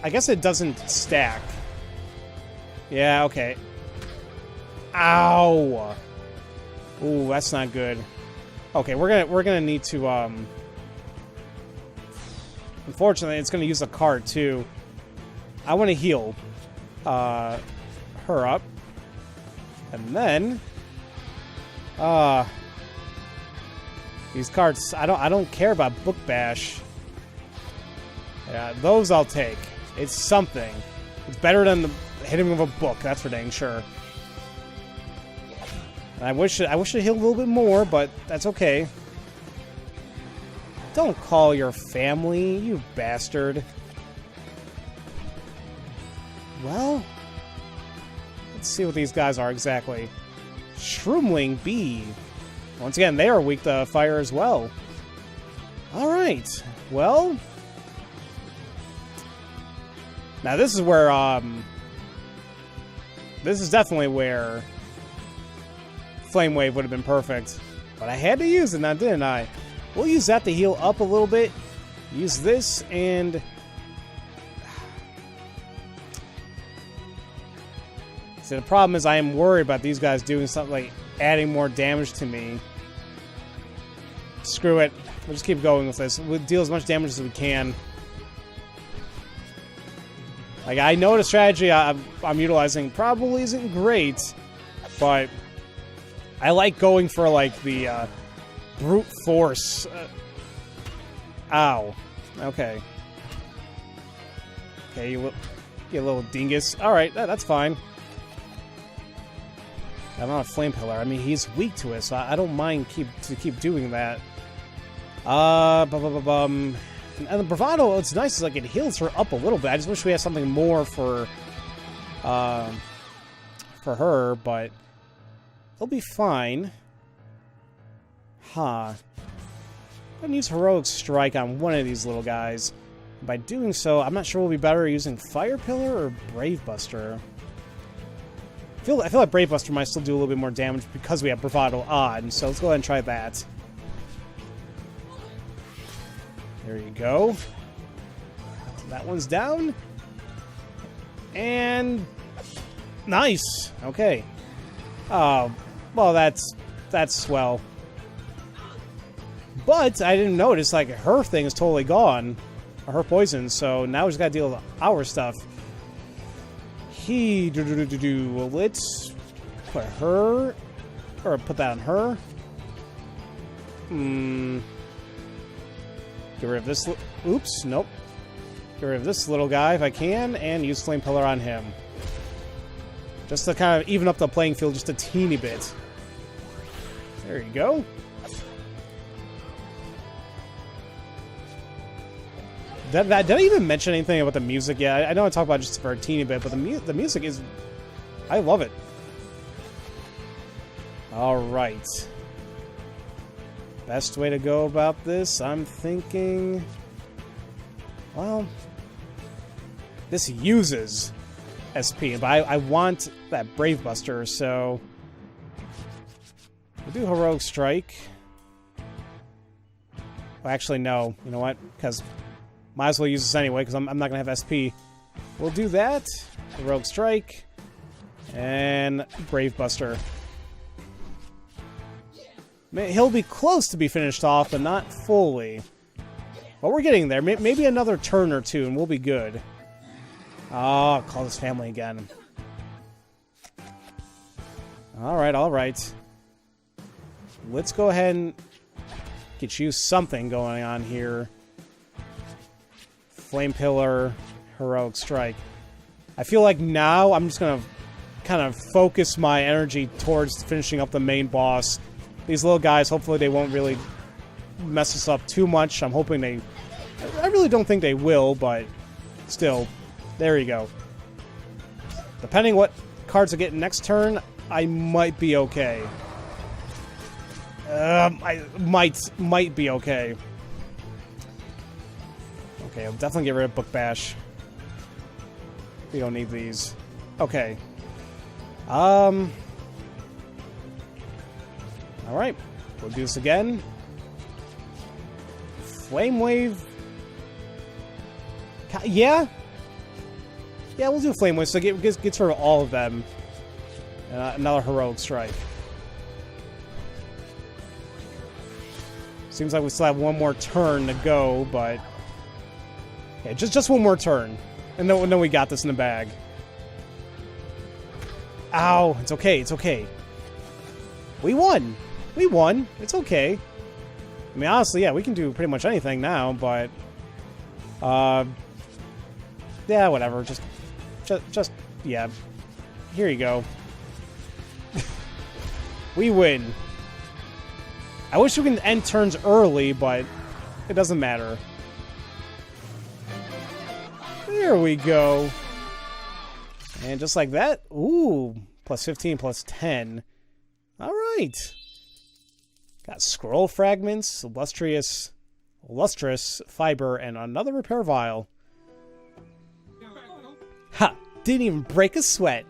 I guess it doesn't stack. Yeah, okay. Ow! Ooh, that's not good. Okay, we're gonna need to, unfortunately, it's gonna use a card, too. I want to heal her up. And then... these cards, I don't care about Book Bash. Yeah, those I'll take. It's something. It's better than hitting him with a book, that's for dang sure. And I wish it healed a little bit more, but that's okay. Don't call your family, you bastard. Well, let's see what these guys are exactly. Shroomling B. Once again, they are weak to fire as well. Alright, well... Now this is where, this is definitely where Flame Wave would have been perfect. But I had to use it now, didn't I? We'll use that to heal up a little bit. Use this, and... See, the problem is I am worried about these guys doing something like adding more damage to me. Screw it. We'll just keep going with this. We'll deal as much damage as we can. Like, I know the strategy I'm utilizing probably isn't great, but I like going for, like, the brute force. Ow. Okay. Okay, you little dingus. Alright, that's fine. I'm not a Flame Pillar. I mean, he's weak to it, so I don't mind keep doing that. And the Bravado, what's nice is like it heals her up a little bit. I just wish we had something more for her, but they'll be fine. Huh. I'm gonna use Heroic Strike on one of these little guys. By doing so, I'm not sure we'll be better using Fire Pillar or Brave Buster. I feel like Brave Buster might still do a little bit more damage because we have Bravado on, so let's go ahead and try that. There you go. That one's down. And... nice! Okay. Oh, well, that's swell. But I didn't notice, like, her thing is totally gone. Her poison, so now we just gotta deal with our stuff. Let's put her... or put that on her. Get rid of this... oops, nope. Get rid of this little guy if I can, and use Flame Pillar on him. Just to kind of even up the playing field just a teeny bit. There you go. Did I even mention anything about the music yet? I know I talked about it just for a teeny bit, but the music is... I love it. Alright. Best way to go about this, I'm thinking... Well... This uses SP, but I want that Brave Buster, so... We'll do Heroic Strike. Well, actually, no. You know what? Because... Might as well use this anyway, because I'm not going to have SP. We'll do that. Heroic Strike. And Brave Buster. He'll be close to be finished off, but not fully. But we're getting there. Maybe another turn or two, and we'll be good. Oh, call this family again. Alright, alright. Let's go ahead and get you something going on here. Flame Pillar, Heroic Strike. I feel like now I'm just going to kind of focus my energy towards finishing up the main boss. These little guys, hopefully they won't really mess us up too much. I'm hoping they... I really don't think they will, but still, there you go. Depending what cards I get next turn, I might be okay. I might be okay. Okay, I'll definitely get rid of Book Bash. We don't need these. Okay. Alright. We'll do this again. Flame Wave. Yeah? Yeah, we'll do Flame Wave, so get rid of all of them. Another Heroic Strike. Seems like we still have one more turn to go, but... Yeah, just one more turn. And then we got this in the bag. Ow! It's okay, it's okay. We won! We won! It's okay. I mean, honestly, yeah, we can do pretty much anything now, but... yeah, whatever. Just, yeah. Here you go. We win. I wish we could end turns early, but it doesn't matter. There we go. And just like that, ooh, plus 15, plus 10. All right. Got scroll fragments, lustrous fiber, and another repair vial. Ha! Didn't even break a sweat.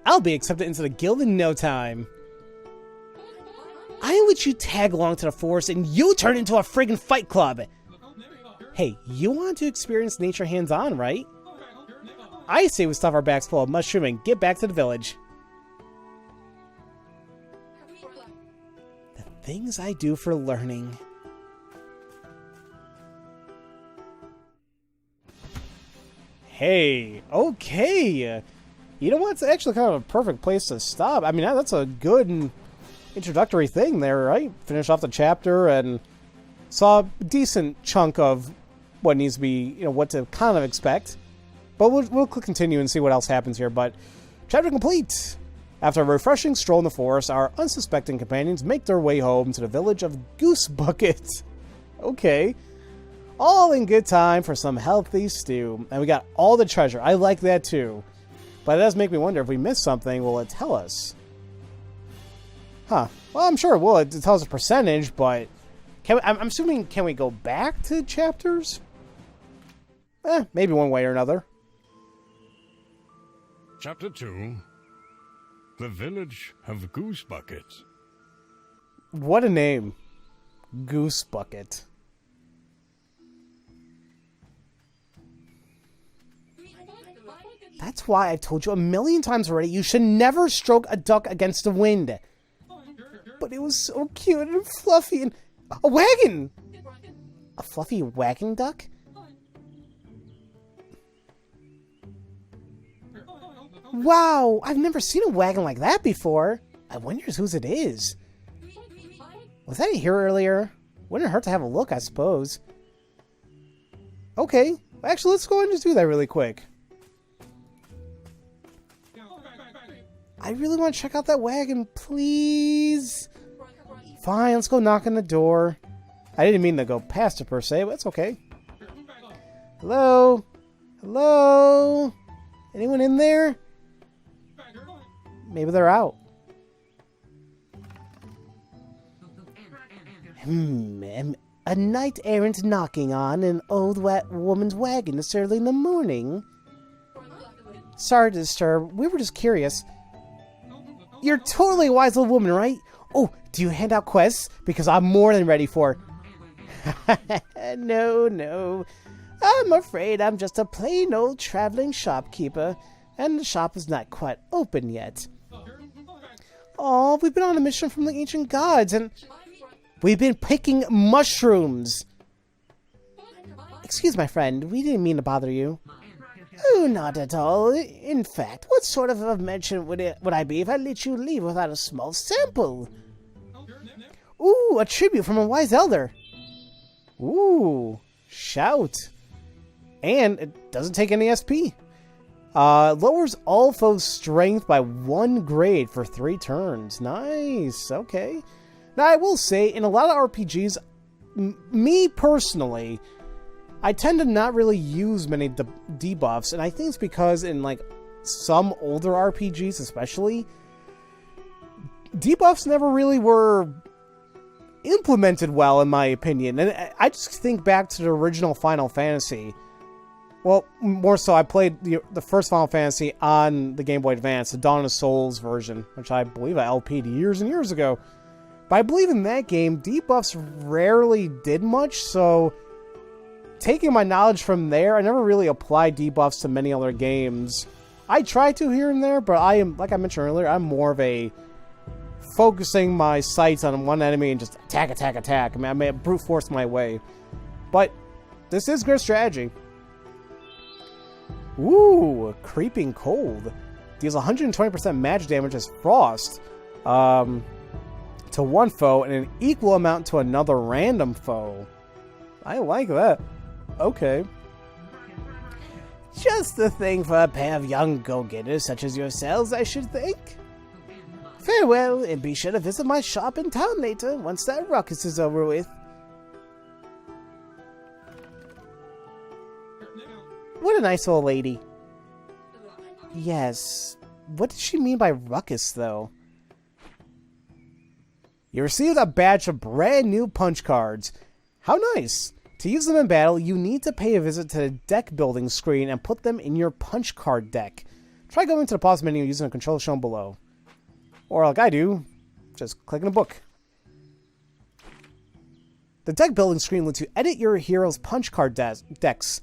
I'll be accepted into the guild in no time. I let you tag along to the force, and you turn into a friggin' fight club. Hey, you want to experience nature hands-on, right? I say we stuff our bags full of mushroom and get back to the village. The things I do for learning. Hey, okay. You know what? It's actually kind of a perfect place to stop. I mean, that's a good introductory thing there, right? Finish off the chapter and saw a decent chunk of what needs to be, you know, what to kind of expect. But we'll continue and see what else happens here. But chapter complete. After a refreshing stroll in the forest, our unsuspecting companions make their way home to the village of Goose Bucket. Okay. All in good time for some healthy stew. And we got all the treasure. I like that too. But it does make me wonder if we missed something, will it tell us? Huh. Well, I'm sure it will. It tells us a percentage, but... I'm assuming, can we go back to chapters? Maybe one way or another. Chapter 2. The Village of Goose Bucket. What a name. Goose Bucket. That's why I've told you a million times already, you should never stroke a duck against the wind. But it was so cute and fluffy and... A wagon! A fluffy wagon duck? Wow, I've never seen a wagon like that before. I wonder whose it is. Was that here earlier? Wouldn't hurt to have a look, I suppose. Okay, actually, let's go ahead and just do that really quick. I really want to check out that wagon, please. Fine, let's go knock on the door. I didn't mean to go past it per se, but it's okay. Hello? Hello? Anyone in there? Maybe they're out. A knight-errant knocking on an old woman's wagon this early in the morning. Sorry to disturb. We were just curious. You're totally a wise old woman, right? Oh, do you hand out quests? Because I'm more than ready for... No. I'm afraid I'm just a plain old traveling shopkeeper, and the shop is not quite open yet. Oh, we've been on a mission from the ancient gods, and we've been picking mushrooms. Excuse my friend, we didn't mean to bother you. Oh, not at all. In fact, what sort of a mention would I be if I let you leave without a small sample? Ooh, a tribute from a wise elder. Ooh, shout. And it doesn't take any SP. Lowers all foes' strength by 1 grade for 3 turns. Nice, okay. Now, I will say, in a lot of RPGs, me personally, I tend to not really use many debuffs, and I think it's because in, like, some older RPGs especially, debuffs never really were implemented well, in my opinion. And I just think back to the original Final Fantasy. Well, more so, I played the first Final Fantasy on the Game Boy Advance, the Dawn of Souls version, which I believe I LP'd years and years ago. But I believe in that game, debuffs rarely did much, so taking my knowledge from there, I never really applied debuffs to many other games. I try to here and there, but I am, like I mentioned earlier, I'm more of a focusing my sights on one enemy and just attack. I may brute force my way. But this is good strategy. Ooh, Creeping Cold. Deals 120% magic damage as Frost to one foe and an equal amount to another random foe. I like that. Okay. Just the thing for a pair of young go-getters such as yourselves, I should think. Farewell, and be sure to visit my shop in town later, once that ruckus is over with. What a nice old lady. Yes. What did she mean by ruckus, though? You received a batch of brand new punch cards. How nice. To use them in battle, you need to pay a visit to the deck building screen and put them in your punch card deck. Try going to the pause menu using the controls shown below. Or like I do, just click in a book. The deck building screen lets you edit your hero's punch card decks.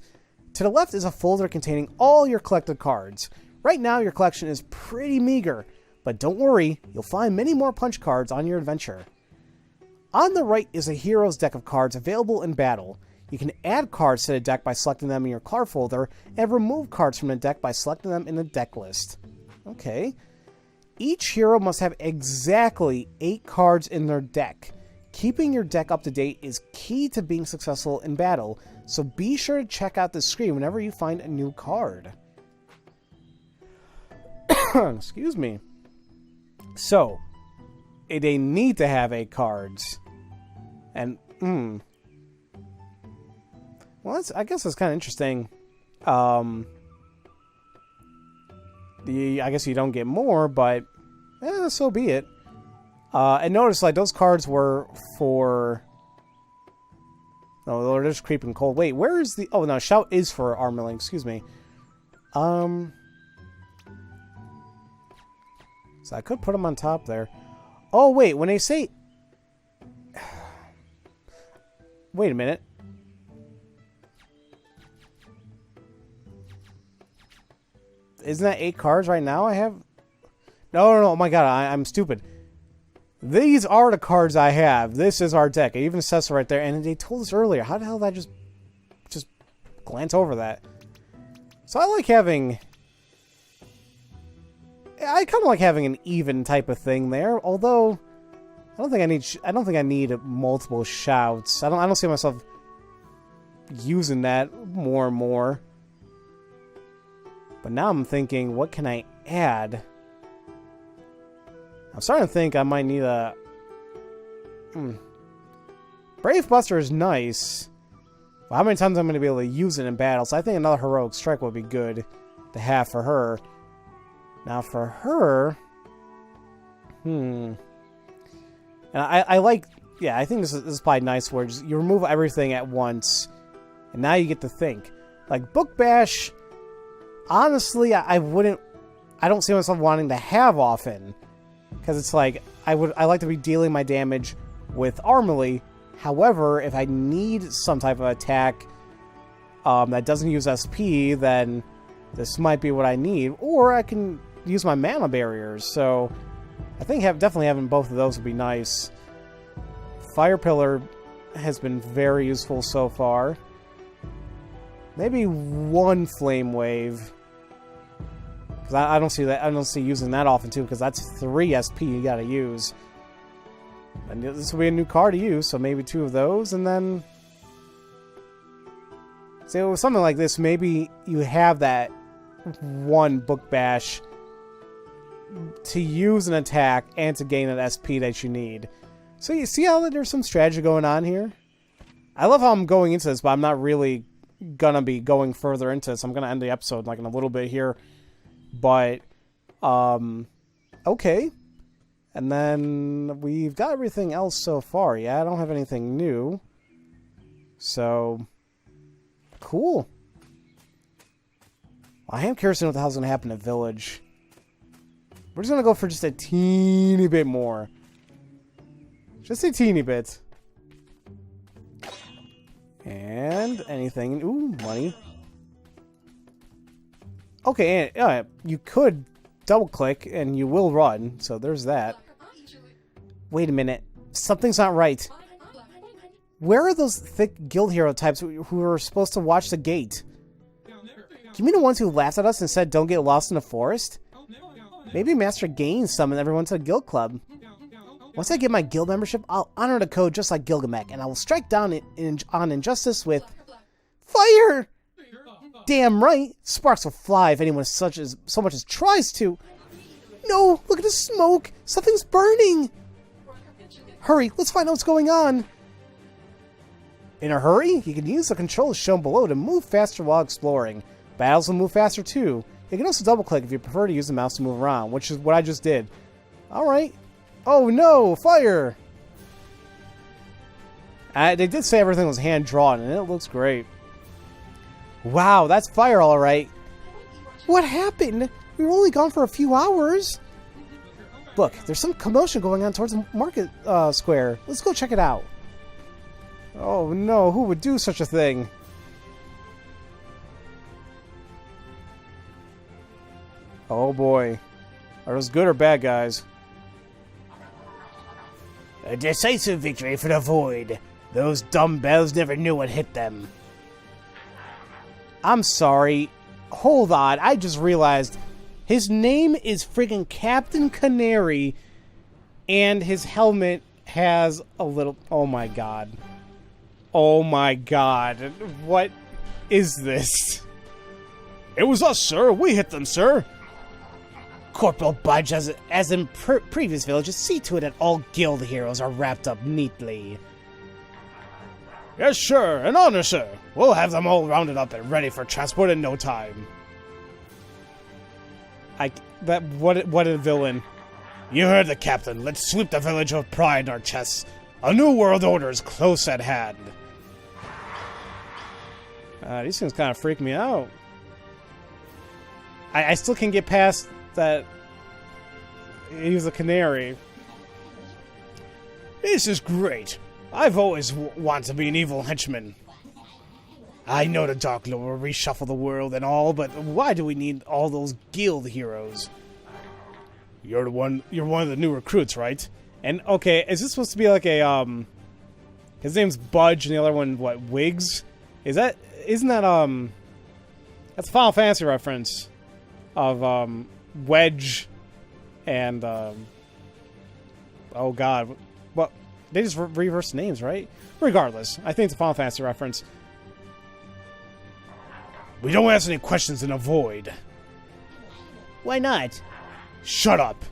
To the left is a folder containing all your collected cards. Right now your collection is pretty meager, but don't worry, you'll find many more punch cards on your adventure. On the right is a hero's deck of cards available in battle. You can add cards to the deck by selecting them in your card folder, and remove cards from the deck by selecting them in the deck list. Okay. Each hero must have exactly 8 cards in their deck. Keeping your deck up to date is key to being successful in battle, so be sure to check out the screen whenever you find a new card. Excuse me. So, they need to have 8 cards. And, well, I guess that's kind of interesting. I guess you don't get more, but so be it. And notice, like, those cards were for... No, they're just Creeping Cold. Wait, where is the... Oh, no, Shout is for Armorling, excuse me. So I could put them on top there. Oh, wait, when they say... Wait a minute. Isn't that 8 cards right now I have? No, oh my god, I'm stupid. These are the cards I have. This is our deck. It even says so right there, and they told us earlier. How the hell did I just glance over that? So I like having... I kind of like having an even type of thing there, although I don't think I need multiple shouts. I don't see myself using that more and more. But now I'm thinking, what can I add? I'm starting to think I might need a... Brave Buster is nice. Well, how many times I'm going to be able to use it in battle? So I think another Heroic Strike would be good to have for her. Now for her... And I like... Yeah, I think this is probably nice where you remove everything at once. And now you get to think. Like, Book Bash... Honestly, I don't see myself wanting to have often. Because it's like, I like to be dealing my damage with Armily. However, if I need some type of attack that doesn't use SP, then this might be what I need. Or I can use my mana barriers. So I think definitely having both of those would be nice. Fire Pillar has been very useful so far. Maybe one Flame Wave. Because I don't see that. I don't see using that often too. Because that's 3 SP you gotta use. And this will be a new card to use, so maybe 2 of those, and then... So with something like this, maybe you have that one Book Bash to use an attack and to gain an SP that you need. So you see how there's some strategy going on here? I love how I'm going into this, but I'm not really gonna be going further into this. I'm gonna end the episode like in a little bit here. But, okay. And then we've got everything else so far. Yeah, I don't have anything new. So, cool. I am curious to know what the hell's going to happen to Village. We're just going to go for just a teeny bit more. Just a teeny bit. And anything. Ooh, money. Okay, and, you could double-click, and you will run. So there's that. Wait a minute. Something's not right. Where are those thick guild hero types who are supposed to watch the gate? You mean the ones who laughed at us and said don't get lost in the forest? Maybe Master Gain summoned everyone to the guild club. Once I get my guild membership, I'll honor the code just like Gilgamech, and I will strike down on injustice with... Fire! Damn right! Sparks will fly if anyone so much as tries to. No! Look at the smoke! Something's burning! Hurry, let's find out what's going on! In a hurry, you can use the controls shown below to move faster while exploring. Battles will move faster too. You can also double-click if you prefer to use the mouse to move around, which is what I just did. Alright. Oh no! Fire! They did say everything was hand-drawn, and it looks great. Wow, that's fire alright. What happened? We were only gone for a few hours. Look, there's some commotion going on towards the market square. Let's go check it out. Oh no, who would do such a thing? Oh boy. Are those good or bad guys? A decisive victory for the Void. Those dumb bells never knew what hit them. I'm sorry. Hold on, I just realized his name is friggin' Captain Canary, and his helmet has a little... Oh my god. Oh my god. What is this? It was us, sir. We hit them, sir. Corporal Budge, as in previous villages, see to it that all guild heroes are wrapped up neatly. Yes, sure. An honor, sir. We'll have them all rounded up and ready for transport in no time. What a villain. You heard the captain. Let's sweep the village with pride in our chests. A new world order is close at hand. These things kind of freak me out. I still can't get past that he's a canary. This is great. I've always wanted to be an evil henchman. I know the Dark Lord will reshuffle the world and all, but why do we need all those guild heroes? You're one of the new recruits, right? And okay, is this supposed to be like a his name's Budge and the other one what, Wiggs? Isn't that that's a Final Fantasy reference of Wedge and oh god. Well, they just reversed names, right? Regardless, I think it's a Final Fantasy reference. We don't ask any questions in a void. Why not? Shut up.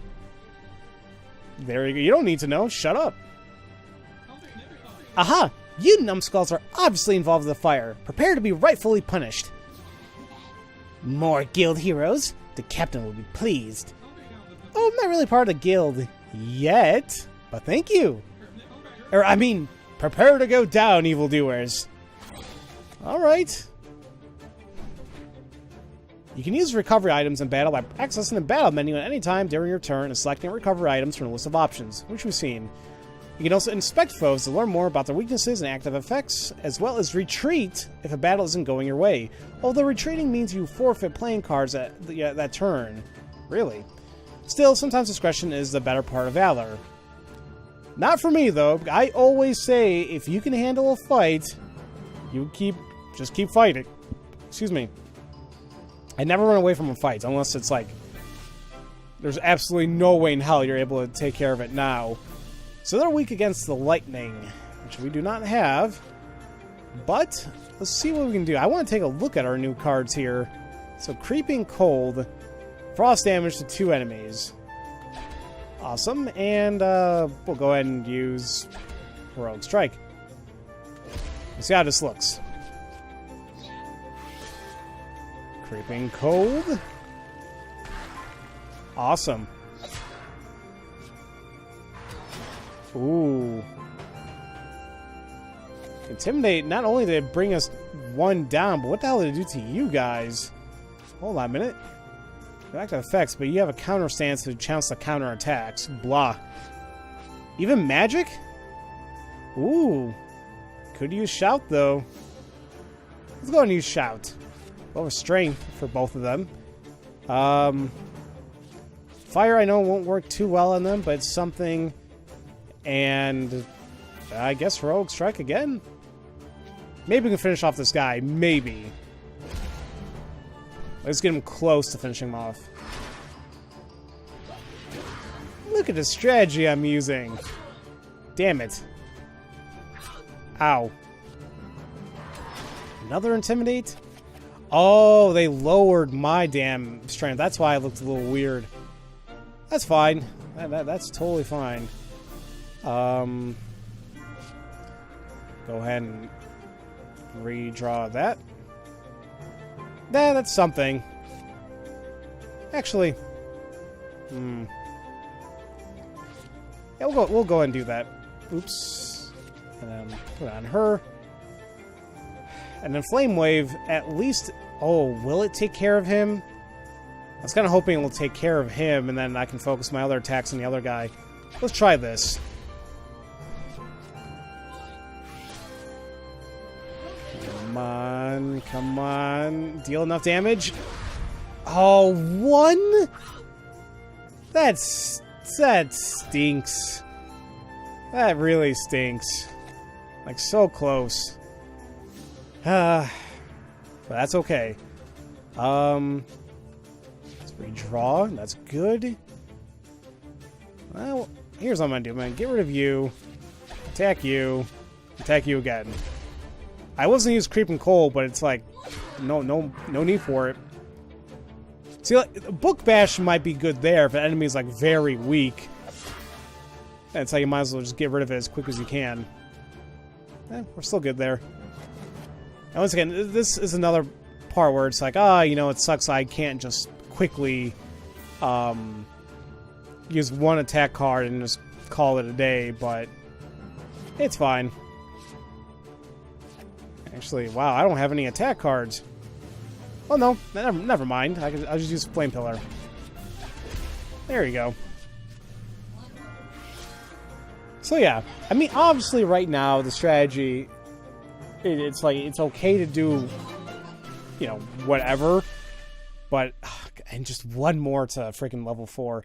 There you go. You don't need to know. Shut up. Aha! You numbskulls are obviously involved in the fire. Prepare to be rightfully punished. More guild heroes? The captain will be pleased. Oh, I'm not really part of the guild yet, but thank you. Prepare to go down, evildoers. Alright. You can use recovery items in battle by accessing the battle menu at any time during your turn and selecting recovery items from a list of options, which we've seen. You can also inspect foes to learn more about their weaknesses and active effects, as well as retreat if a battle isn't going your way. Although retreating means you forfeit playing cards that turn. Really. Still, sometimes discretion is the better part of valor. Not for me, though. I always say, if you can handle a fight, just keep fighting. Excuse me. I never run away from a fight, unless it's like, there's absolutely no way in hell you're able to take care of it now. So they're weak against the lightning, which we do not have. But let's see what we can do. I want to take a look at our new cards here. So Creeping Cold, frost damage to 2 enemies. Awesome, and we'll go ahead and use Rogue Strike. Let's see how this looks. Creeping Cold. Awesome. Ooh. Intimidate, not only did it bring us 1 down, but what the hell did it do to you guys? Hold on a minute. Active effects, but you have a counter stance to chance the counter attacks. Blah. Even magic? Ooh. Could use Shout, though. Let's go and use Shout. Lower strength for both of them. Fire, I know, won't work too well on them, but it's something. And I guess Rogue Strike again? Maybe we can finish off this guy. Maybe. Let's get him close to finishing him off. Look at the strategy I'm using. Damn it. Ow. Another Intimidate? Oh, they lowered my damn strength. That's why it looked a little weird. That's fine. That's totally fine. Go ahead and redraw that. That's something. Actually, yeah, we'll go ahead and do that. Oops. And then put it on her. And then Flame Wave, at least. Oh, will it take care of him? I was kind of hoping it will take care of him, and then I can focus my other attacks on the other guy. Let's try this. Come on. Deal enough damage. Oh, 1? That stinks. That really stinks. Like, so close. But that's okay. Let's redraw. That's good. Well, here's what I'm gonna do, man. Get rid of you. Attack you. Attack you again. I was gonna use Creeping Cold, but it's like, no need for it. See, like, Book Bash might be good there if an enemy is like very weak. That's how you might as well just get rid of it as quick as you can. We're still good there. And once again, this is another part where it's like, it sucks I can't just quickly use one attack card and just call it a day, but it's fine. Actually, wow, I don't have any attack cards. Oh no, never mind. I'll just use Flame Pillar. There you go. So yeah, I mean, obviously right now the strategy, it's like it's okay to do, whatever, but and just one more to freaking level 4.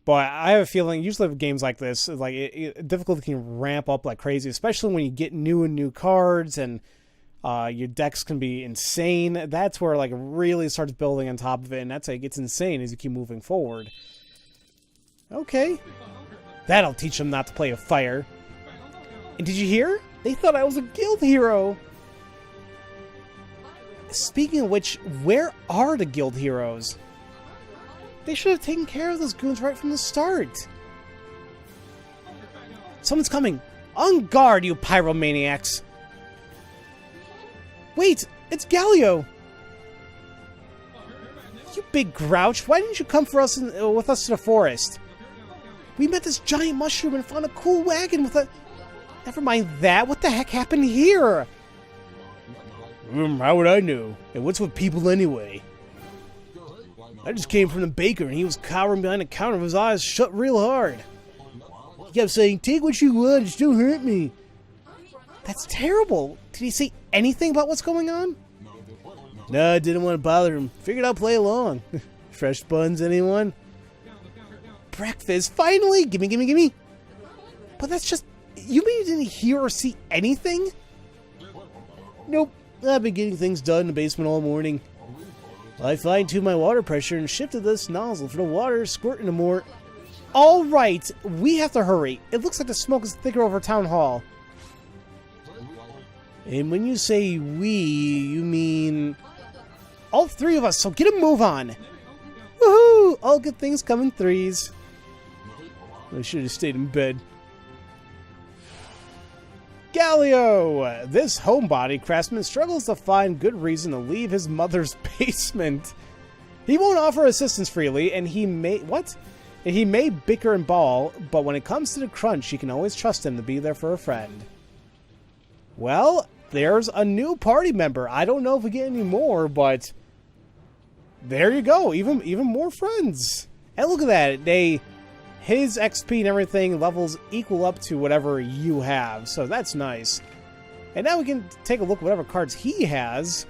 But I have a feeling usually with games like this, like difficulty can ramp up like crazy, especially when you get new cards and your decks can be insane. That's where like it really starts building on top of it, and that's how it gets insane as you keep moving forward. Okay. That'll teach them not to play with fire. And did you hear? They thought I was a guild hero. Speaking of which, where are the guild heroes? They should have taken care of those goons right from the start. Someone's coming. On guard, you pyromaniacs! Wait, it's Galio! You big grouch, why didn't you come with us to the forest? We met this giant mushroom and found a cool wagon with a... Never mind that, what the heck happened here? How would I know? And what's with people anyway? I just came from the baker and he was cowering behind the counter with his eyes shut real hard. He kept saying, take what you want, just don't hurt me. That's terrible. Did he say anything about what's going on? No, I didn't want to bother him. Figured I'd play along. Fresh buns, anyone? Breakfast, finally! Gimme, gimme, gimme! But that's just... You mean you didn't hear or see anything? Nope. I've been getting things done in the basement all morning. I fine-tuned my water pressure and shifted this nozzle for the water squirting no more. Alright, we have to hurry. It looks like the smoke is thicker over Town Hall. And when you say we, you mean... All three of us, so get a move on. Woohoo! All good things come in threes. I should have stayed in bed. Galio! This homebody craftsman struggles to find good reason to leave his mother's basement. He won't offer assistance freely, and he may... What? And he may bicker and bawl, but when it comes to the crunch, you can always trust him to be there for a friend. Well, there's a new party member. I don't know if we get any more, but... There you go. Even more friends. And look at that. His XP and everything levels equal up to whatever you have. So that's nice. And now we can take a look at whatever cards he has.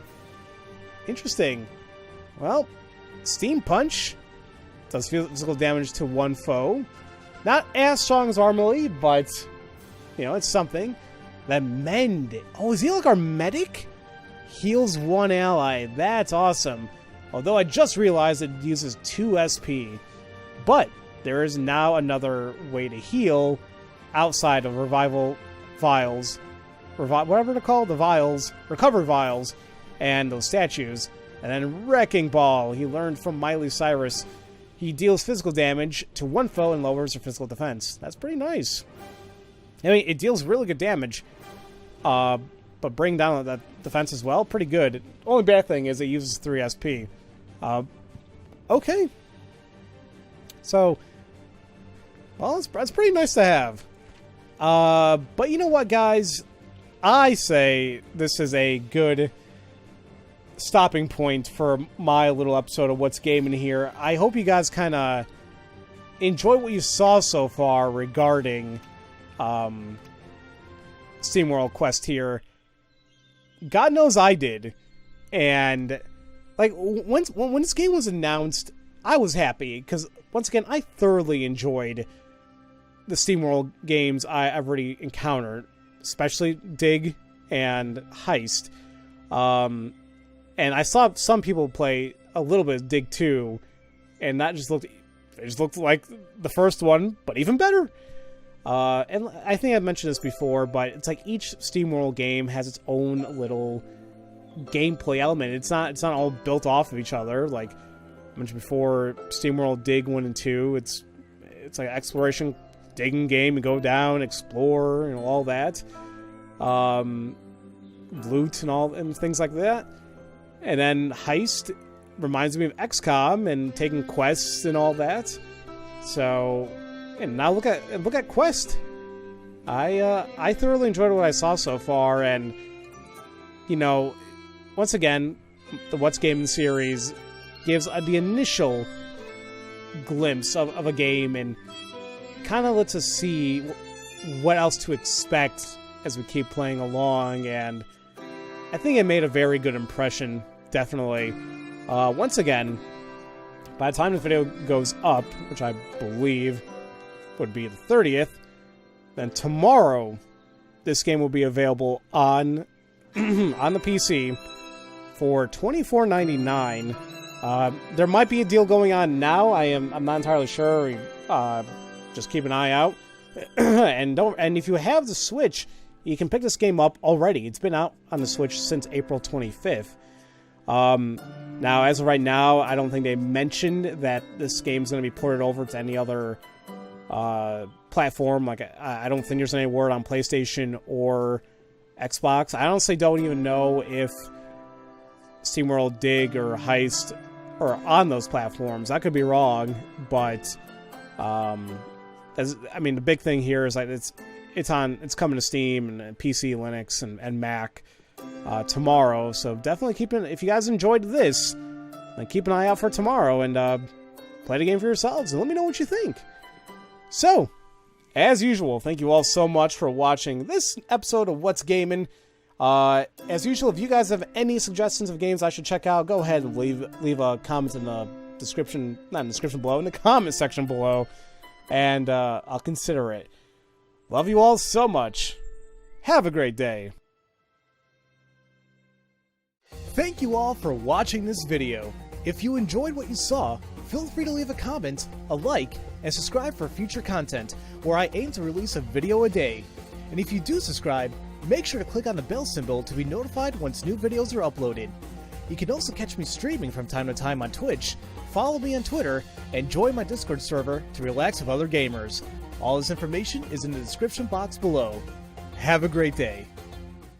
Interesting. Well, Steam Punch does physical damage to one foe. Not as strong as Armily, but, you know, it's something. Then Mend. Oh, is he like our medic? Heals one ally. That's awesome. Although I just realized it uses 2 SP. But there is now another way to heal outside of revival vials. Whatever they're called, the vials. Recover vials. And those statues. And then Wrecking Ball. He learned from Miley Cyrus. He deals physical damage to one foe and lowers their physical defense. That's pretty nice. I mean, it deals really good damage. But bring down that defense as well, pretty good. Only bad thing is it uses 3 SP. Okay. So, well, that's pretty nice to have. But you know what, guys? I say this is a good stopping point for my little episode of What's Gaming here. I hope you guys kind of enjoy what you saw so far regarding SteamWorld Quest here. God knows I did. And like when this game was announced, I was happy because once again I thoroughly enjoyed the SteamWorld games I've already encountered, especially Dig and Heist. And I saw some people play a little bit of Dig 2, and that just looked like the first one, but even better. And I think I've mentioned this before, but it's like each SteamWorld game has its own little gameplay element. It's not all built off of each other. Like I mentioned before, SteamWorld Dig 1 and 2, it's like an exploration digging game. You go down, explore, and all that. Loot and things like that. And then Heist reminds me of XCOM and taking quests and all that. So, and now look at Quest. I thoroughly enjoyed what I saw so far, and you know, once again, the What's Gaming series gives the initial glimpse of a game and kind of lets us see what else to expect as we keep playing along, and I think it made a very good impression, definitely. Once again, by the time the video goes up, which I believe would be the 30th, then tomorrow this game will be available on on the PC for $24.99. There might be a deal going on now. I'm not entirely sure. Just keep an eye out. And if you have the Switch, you can pick this game up already. It's been out on the Switch since April 25th. Now, as of right now, I don't think they mentioned that this game's going to be ported over to any other platform. Like, I don't think there's any word on PlayStation or Xbox. I honestly don't even know if SteamWorld Dig or Heist are on those platforms. I could be wrong, but the big thing here is like it's coming to Steam and PC, Linux, and Mac tomorrow. So definitely if you guys enjoyed this, then keep an eye out for tomorrow and play the game for yourselves and let me know what you think. So, as usual, thank you all so much for watching this episode of What's Gamin'. As usual, if you guys have any suggestions of games I should check out, go ahead and leave a comment in the description, not in the description below, in the comment section below, and I'll consider it. Love you all so much. Have a great day. Thank you all for watching this video. If you enjoyed what you saw, feel free to leave a comment, a like, and subscribe for future content, where I aim to release a video a day. And if you do subscribe, make sure to click on the bell symbol to be notified once new videos are uploaded. You can also catch me streaming from time to time on Twitch, follow me on Twitter, and join my Discord server to relax with other gamers. All this information is in the description box below. Have a great day.